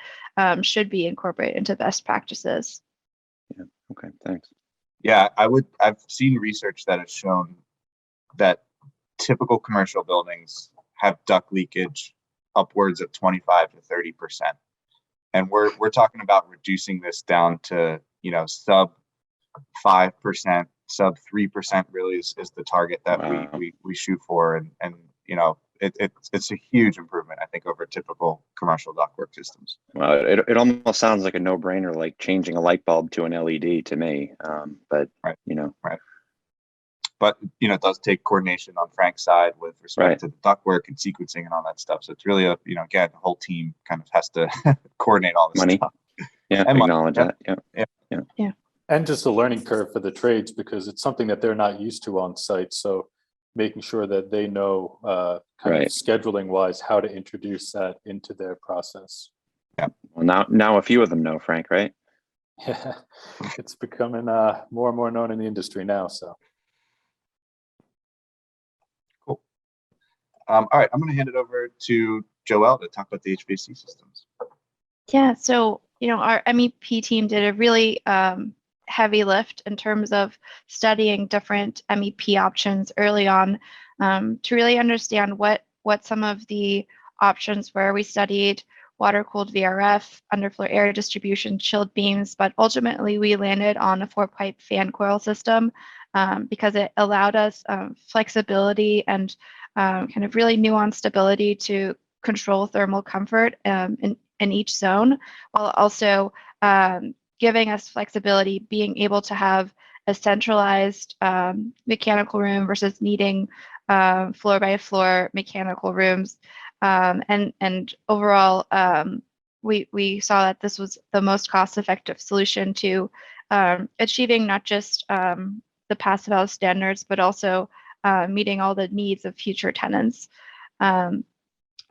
should be incorporated into best practices. Yeah. Okay. Thanks. Yeah, I've seen research that has shown that typical commercial buildings have duct leakage upwards of 25 to 30%. And we're talking about reducing this down to, sub 5%, sub 3% really is the target that we shoot for. And it's a huge improvement, I think, over typical commercial ductwork systems. Well, it almost sounds like a no-brainer, like changing a light bulb to an LED to me. But right. Right. But it does take coordination on Frank's side with respect to the ductwork and sequencing and all that stuff. So it's really again, the whole team kind of has to coordinate all this stuff. Yeah, and acknowledge that. Yeah. And just a learning curve for the trades, because it's something that they're not used to on site. So making sure that they know kind of scheduling wise how to introduce that into their process. Yeah. Well, now a few of them know, Frank, right? Yeah, it's becoming more and more known in the industry now. So. Cool. All right, I'm going to hand it over to Joelle to talk about the HVAC systems. Yeah, so our MEP team did a really heavy lift in terms of studying different MEP options early on to really understand what some of the options were. We studied water-cooled VRF, underfloor air distribution, chilled beams, but ultimately we landed on a 4-pipe fan coil system because it allowed us flexibility and kind of really nuanced ability to control thermal comfort in each zone, while also giving us flexibility, being able to have a centralized mechanical room versus needing floor by floor mechanical rooms. And overall, we saw that this was the most cost-effective solution to achieving not just the passive house standards, but also meeting all the needs of future tenants. And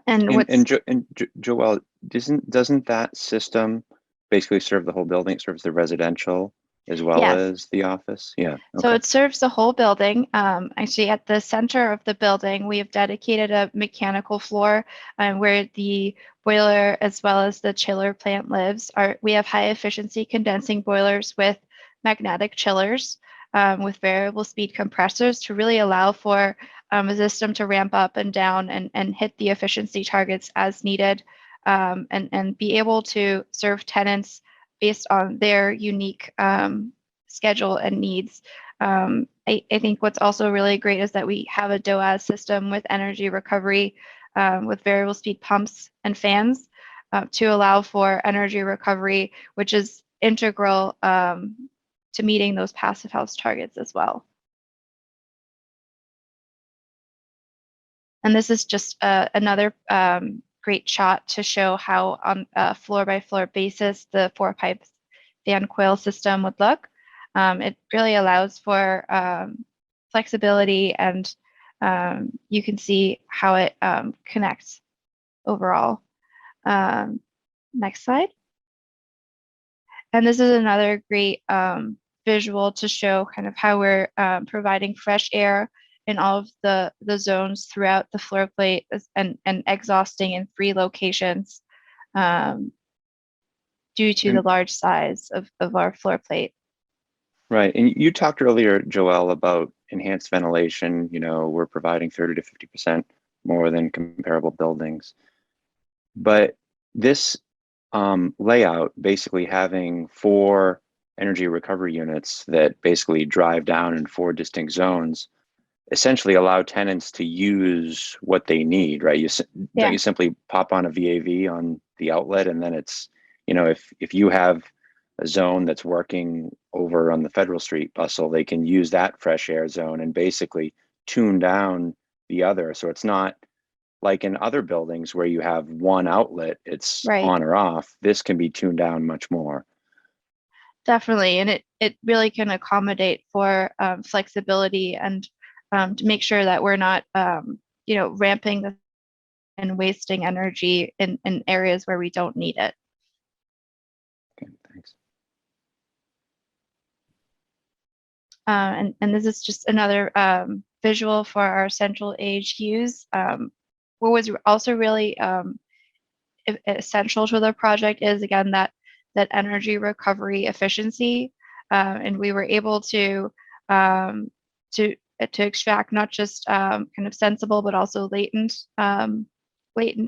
Joelle, doesn't that system basically serve the whole building? It serves the residential as well Yes. as the office? Yeah. So Okay. it serves the whole building. Actually, at the center of the building, we have dedicated a mechanical floor where the boiler as well as the chiller plant lives. We have high efficiency condensing boilers with magnetic chillers with variable speed compressors to really allow for a system to ramp up and down and hit the efficiency targets as needed and be able to serve tenants based on their unique schedule and needs. I think what's also really great is that we have a DOAS system with energy recovery with variable speed pumps and fans to allow for energy recovery, which is integral to meeting those passive house targets as well. And this is just another great shot to show how on a floor by floor basis the 4-pipe fan coil system would look. It really allows for flexibility, and you can see how it connects overall. Next slide. And this is another great visual to show kind of how we're providing fresh air in all of the zones throughout the floor plate and exhausting in 3 locations due to the large size of our floor plate. Right. And you talked earlier, Joelle, about enhanced ventilation. You know, we're providing 30 to 50% more than comparable buildings. But this layout, basically having 4 energy recovery units that basically drive down in 4 distinct zones, essentially allow tenants to use what they need, right? Don't you simply pop on a VAV on the outlet, and then it's, you know, if you have a zone that's working over on the Federal Street bustle, they can use that fresh air zone and basically tune down the other. So it's not like in other buildings where you have one outlet, it's on or off. This can be tuned down much more. Definitely, and it really can accommodate for flexibility and to make sure that we're not, you know, ramping and wasting energy in areas where we don't need it. Okay, thanks. And this is just another visual for our central age use. What was also really essential to the project is, again, that energy recovery efficiency, and we were able to extract not just kind of sensible but also latent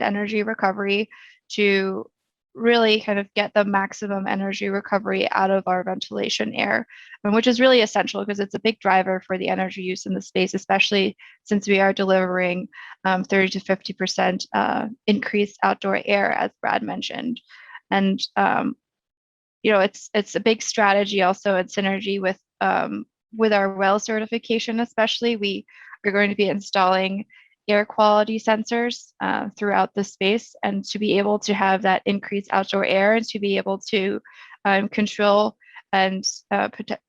energy recovery to really kind of get the maximum energy recovery out of our ventilation air, which is really essential because it's a big driver for the energy use in the space, especially since we are delivering 30 to 50% increased outdoor air, as Brad mentioned. And you know, it's a big strategy also in synergy with our WELL certification. Especially, we are going to be installing air quality sensors throughout the space, and to be able to have that increased outdoor air and to be able to control and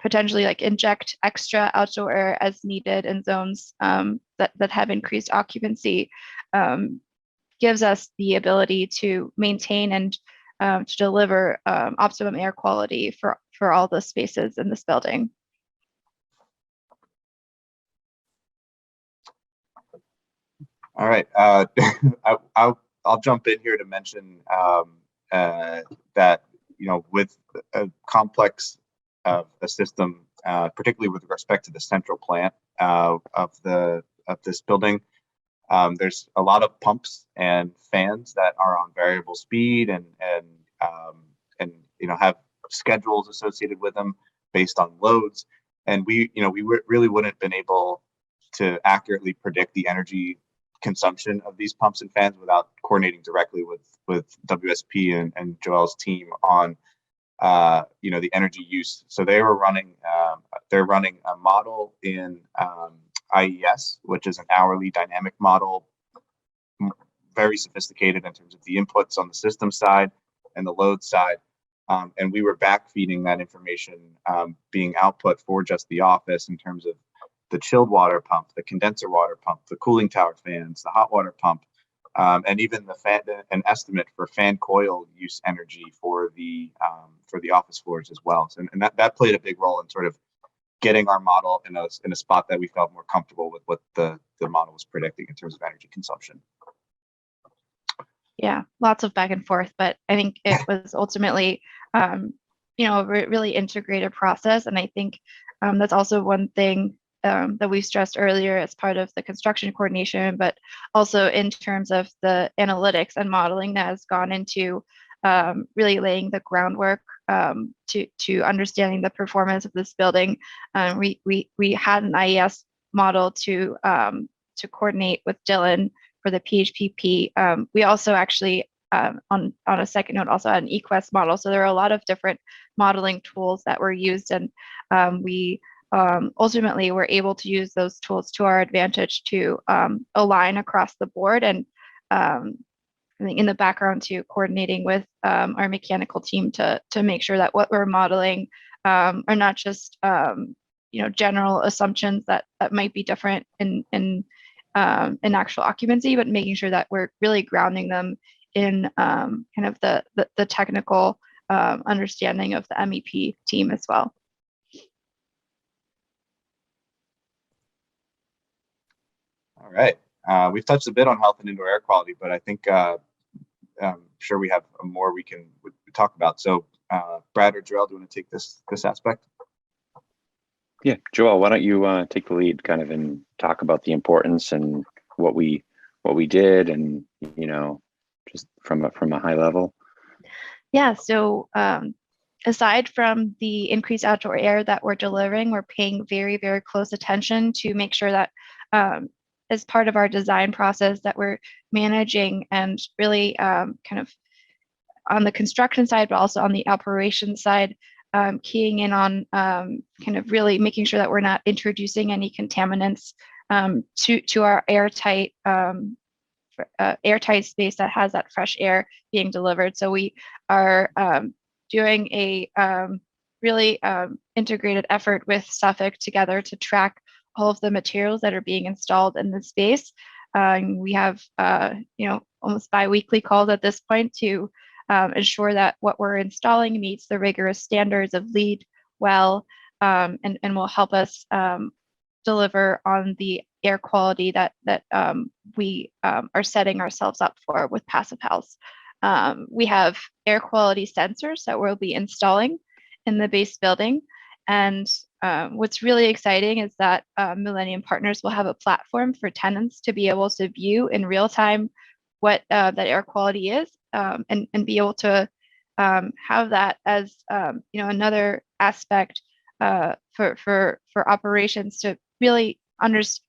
potentially like inject extra outdoor air as needed in zones that have increased occupancy gives us the ability to maintain and to deliver optimum air quality for all the spaces in this building. All right, I'll jump in here to mention that, you know, with a complex of a system, particularly with respect to the central plant of this building, there's a lot of pumps and fans that are on variable speed and you know, have schedules associated with them based on loads, and we really wouldn't have been able to accurately predict the energy consumption of these pumps and fans without coordinating directly with WSP and Joelle's team on you know, the energy use. So they're running a model in IES, which is an hourly dynamic model, very sophisticated in terms of the inputs on the system side and the load side. And we were backfeeding that information being output for just the office in terms of the chilled water pump, the condenser water pump, the cooling tower fans, the hot water pump, and even an estimate for fan coil use energy for the office floors as well. So, and that played a big role in sort of getting our model in a spot that we felt more comfortable with what the model was predicting in terms of energy consumption. Yeah, lots of back and forth, but I think it was ultimately, a really integrated process. And I think that's also one thing that we stressed earlier as part of the construction coordination, but also in terms of the analytics and modeling that has gone into really laying the groundwork to understanding the performance of this building. We had an IES model to coordinate with Dylan for the PHPP. We also actually, on a second note, also had an eQuest model. So there are a lot of different modeling tools that were used, and we ultimately were able to use those tools to our advantage to align across the board. And I think in the background to coordinating with our mechanical team to make sure that what we're modeling are not just general assumptions that might be different in actual occupancy, but making sure that we're really grounding them in kind of the technical understanding of the MEP team as well. All right. We've touched a bit on health and indoor air quality, but I think I'm sure we have more we talk about. So Brad or Joel, do you want to take this aspect? Yeah, Joel, why don't you take the lead kind of and talk about the importance and what we did, and just from a high level. Yeah, so aside from the increased outdoor air that we're delivering, we're paying very, very close attention to make sure that as part of our design process that we're managing and really kind of on the construction side, but also on the operations side, keying in on kind of really making sure that we're not introducing any contaminants to our airtight space that has that fresh air being delivered. So we are doing a really integrated effort with Suffolk together to track all of the materials that are being installed in the space. We have almost bi-weekly calls at this point to ensure that what we're installing meets the rigorous standards of LEED well, and will help us deliver on the air quality that we are setting ourselves up for with Passive House. We have air quality sensors that we'll be installing in the base building. And what's really exciting is that Millennium Partners will have a platform for tenants to be able to view in real time what that air quality is, and be able to have that as another aspect for operations to really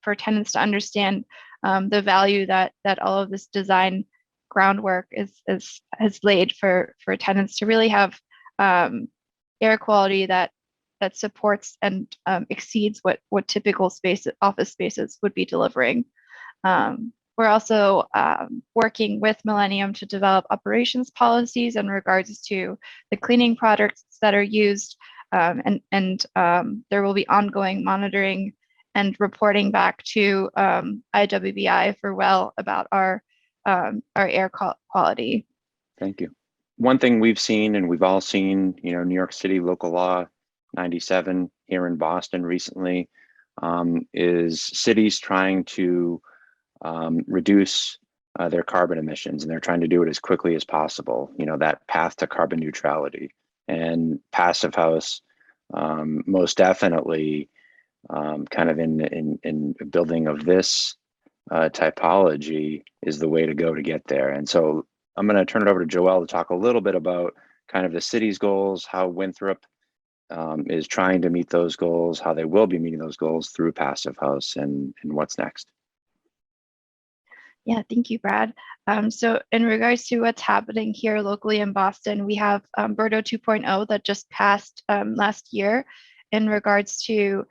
for tenants to understand the value that all of this design groundwork has laid for tenants to really have air quality that supports and exceeds what typical office spaces would be delivering. We're also working with Millennium to develop operations policies in regards to the cleaning products that are used, and there will be ongoing monitoring and reporting back to IWBI for well about our air quality. Thank you. One thing we've seen, and we've all seen, New York City local law 97 here in Boston recently, is cities trying to reduce their carbon emissions, and they're trying to do it as quickly as possible. That path to carbon neutrality, and Passive House most definitely kind of in a building of this typology is the way to go to get there. And so I'm going to turn it over to Joel to talk a little bit about kind of the city's goals, how Winthrop is trying to meet those goals, how they will be meeting those goals through Passive House, and what's next. Yeah, thank you, Brad. So in regards to what's happening here locally in Boston, we have Birdo 2.0 that just passed last year. In regards to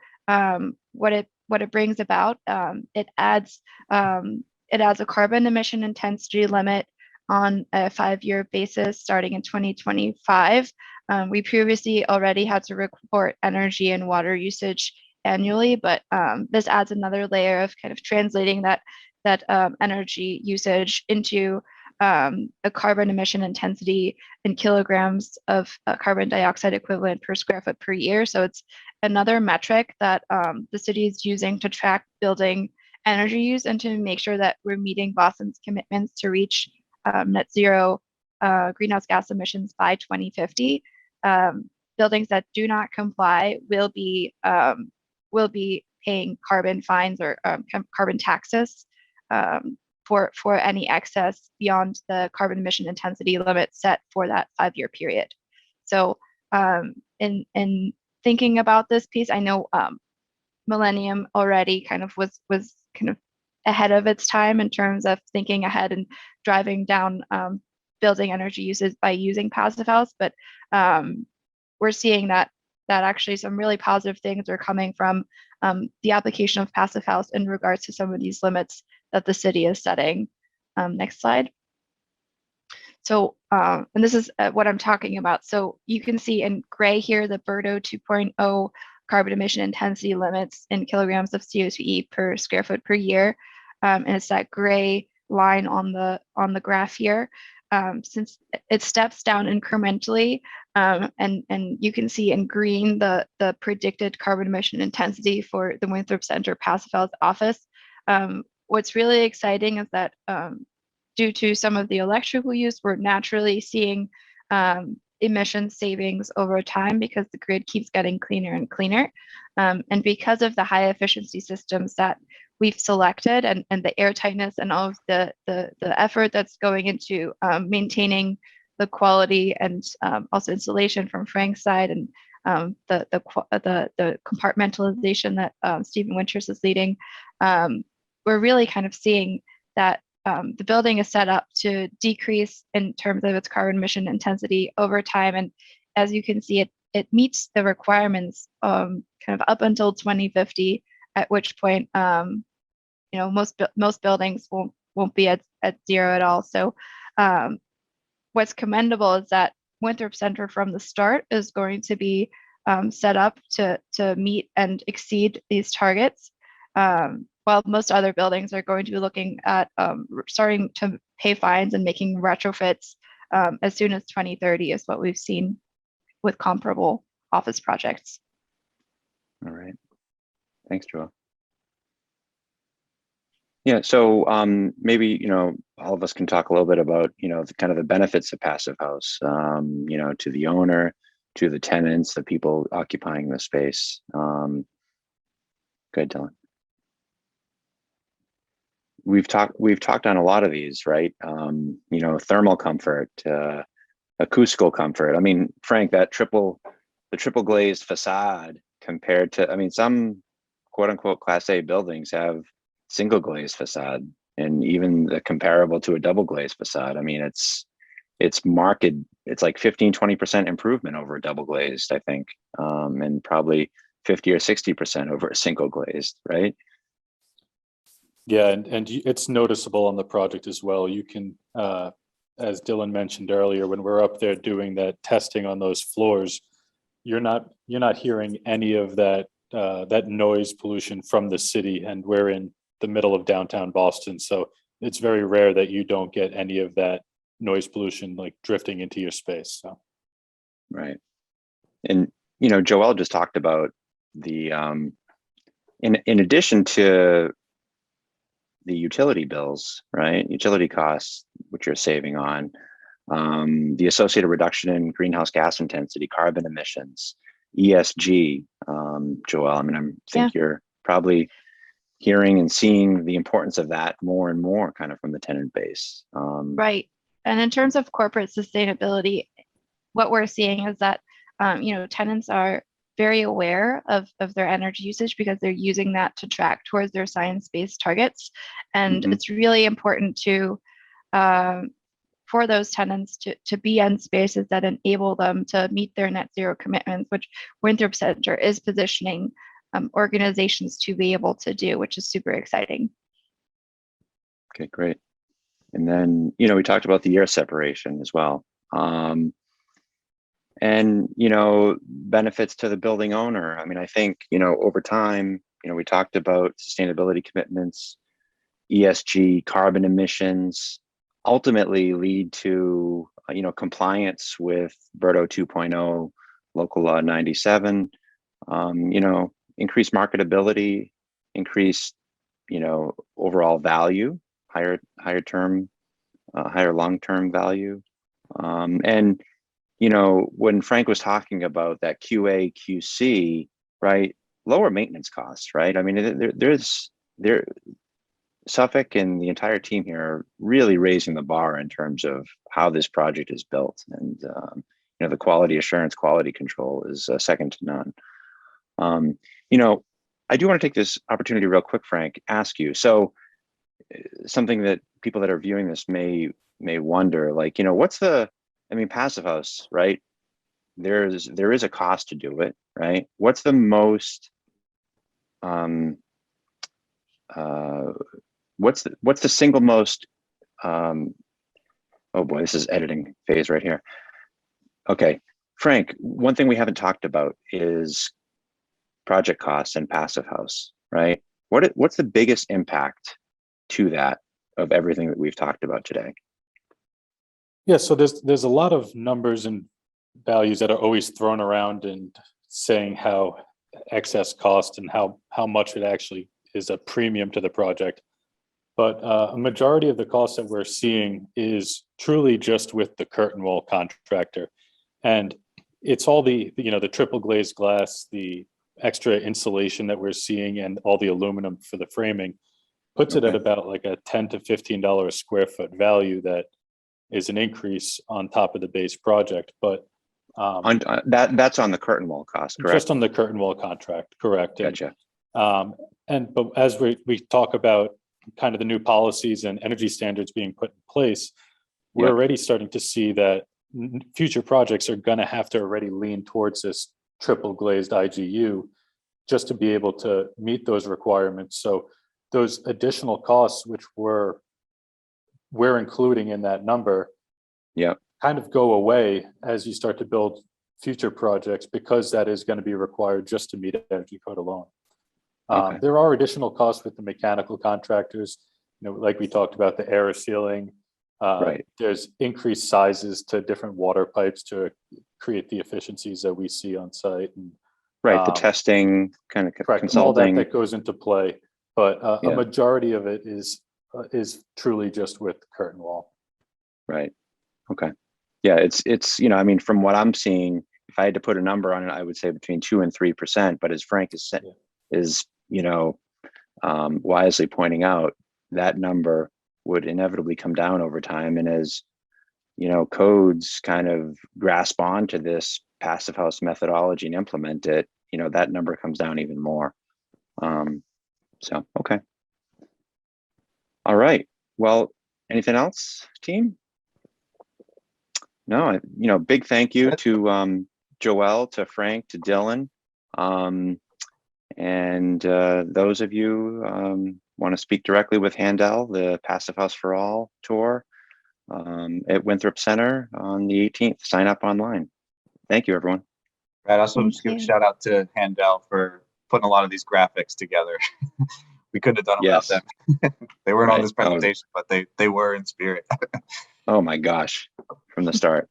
what it brings about, it adds a carbon emission intensity limit on a 5-year basis starting in 2025. We previously already had to report energy and water usage annually, but this adds another layer of kind of translating that energy usage into a carbon emission intensity in kilograms of carbon dioxide equivalent per square foot per year. So it's another metric that the city is using to track building energy use and to make sure that we're meeting Boston's commitments to reach net zero greenhouse gas emissions by 2050. Buildings that do not comply will be paying carbon fines or carbon taxes for any excess beyond the carbon emission intensity limit set for that 5-year period. So in thinking about this piece, I know Millennium already kind of was kind of ahead of its time in terms of thinking ahead and driving down building energy uses by using passive house, but we're seeing that actually some really positive things are coming from the application of passive house in regards to some of these limits that the city is setting. Next slide. So, and this is what I'm talking about. So you can see in gray here, the Berto 2.0 carbon emission intensity limits in kilograms of CO2e per square foot per year. And it's that gray line on the graph here. Since it steps down incrementally, and you can see in green the predicted carbon emission intensity for the Winthrop Center Passive House office. What's really exciting is that due to some of the electrical use, we're naturally seeing emission savings over time because the grid keeps getting cleaner and cleaner. And because of the high efficiency systems that we've selected and the air tightness and all of the effort that's going into maintaining the quality and also insulation from Frank's side and the compartmentalization that Stephen Winters is leading, we're really kind of seeing that the building is set up to decrease in terms of its carbon emission intensity over time. And as you can see, it meets the requirements kind of up until 2050, at which point, most buildings won't be at zero at all. So what's commendable is that Winthrop Center from the start is going to be set up to meet and exceed these targets. While most other buildings are going to be looking at starting to pay fines and making retrofits as soon as 2030 is what we've seen with comparable office projects. All right. Thanks, Joel. Yeah, so maybe, all of us can talk a little bit about, the kind of the benefits of passive house, to the owner, to the tenants, the people occupying the space. Go ahead, Dylan. We've talked on a lot of these, right? Thermal comfort, acoustical comfort. I mean, Frank, the triple glazed facade compared to, some quote unquote Class A buildings have single glazed facade, and even the comparable to a double glazed facade. I mean, it's marked. It's like 15-20% improvement over a double glazed, I think, and probably 50 or 60% over a single glazed, right? Yeah, and it's noticeable on the project as well. You can, as Dylan mentioned earlier, when we're up there doing that testing on those floors, you're not hearing any of that noise pollution from the city, and we're in the middle of downtown Boston, so it's very rare that you don't get any of that noise pollution like drifting into your space. So, right, and Joel just talked about the in addition to the utility bills, right? Utility costs, which you're saving on, the associated reduction in greenhouse gas intensity, carbon emissions, ESG. Joel, I think you're probably hearing and seeing the importance of that more and more kind of from the tenant base. Right. And in terms of corporate sustainability, what we're seeing is that, tenants are very aware of their energy usage because they're using that to track towards their science-based targets. And it's really important to, for those tenants to be in spaces that enable them to meet their net zero commitments, which Winthrop Center is positioning organizations to be able to do, which is super exciting. Okay, great. And then, we talked about the air separation as well. And, benefits to the building owner. I mean, I think, over time, we talked about sustainability commitments. ESG carbon emissions, ultimately lead to compliance with Berto 2.0, local law 97, increased marketability, increased overall value, higher long-term value. And when Frank was talking about that QA QC, right, lower maintenance costs, right? I mean, there Suffolk and the entire team here are really raising the bar in terms of how this project is built, and the quality assurance, quality control is second to none. I do want to take this opportunity real quick, Frank, ask you. So something that people that are viewing this may wonder, like, Passive House, right? There is a cost to do it, right? What's the most what's the single most oh boy, this is editing phase right here. Okay, Frank, one thing we haven't talked about is project costs and Passive House, right? What's the biggest impact to that of everything that we've talked about today? Yeah, so there's a lot of numbers and values that are always thrown around and saying how excess cost and how much it actually is a premium to the project. But a majority of the costs that we're seeing is truly just with the curtain wall contractor. And it's all the triple glazed glass, the extra insulation that we're seeing, and all the aluminum for the framing puts it at about like a $10 to $15 a square foot value that is an increase on top of the base project. But that's on the curtain wall cost, correct? Just on the curtain wall contract, correct. Gotcha. But as we talk about kind of the new policies and energy standards being put in place, we're already starting to see that future projects are going to have to already lean towards this triple glazed IGU just to be able to meet those requirements. So those additional costs, which we're including in that number, kind of go away as you start to build future projects, because that is going to be required just to meet energy code alone. There are additional costs with the mechanical contractors, like we talked about, the air sealing. There's increased sizes to different water pipes to create the efficiencies that we see on site. And, the testing, kind of All consulting. that goes into play, but a majority of it is truly just with curtain wall. Right. Okay. Yeah, it's from what I'm seeing, if I had to put a number on it, I would say between 2 and 3%. But as Frank is wisely pointing out, that number would inevitably come down over time. And as codes kind of grasp onto this Passive House methodology and implement it, that number comes down even more. Okay. All right. Well, anything else, team? No, big thank you to Joelle, to Frank, to Dylan. And those of you want to speak directly with Handel, the Passive House for All tour at Winthrop Center on the 18th. Sign up online. Thank you, everyone. I'd also just give a shout out to Handel for putting a lot of these graphics together. We couldn't have done it without them. They weren't on this presentation, but they were in spirit. Oh my gosh, from the start.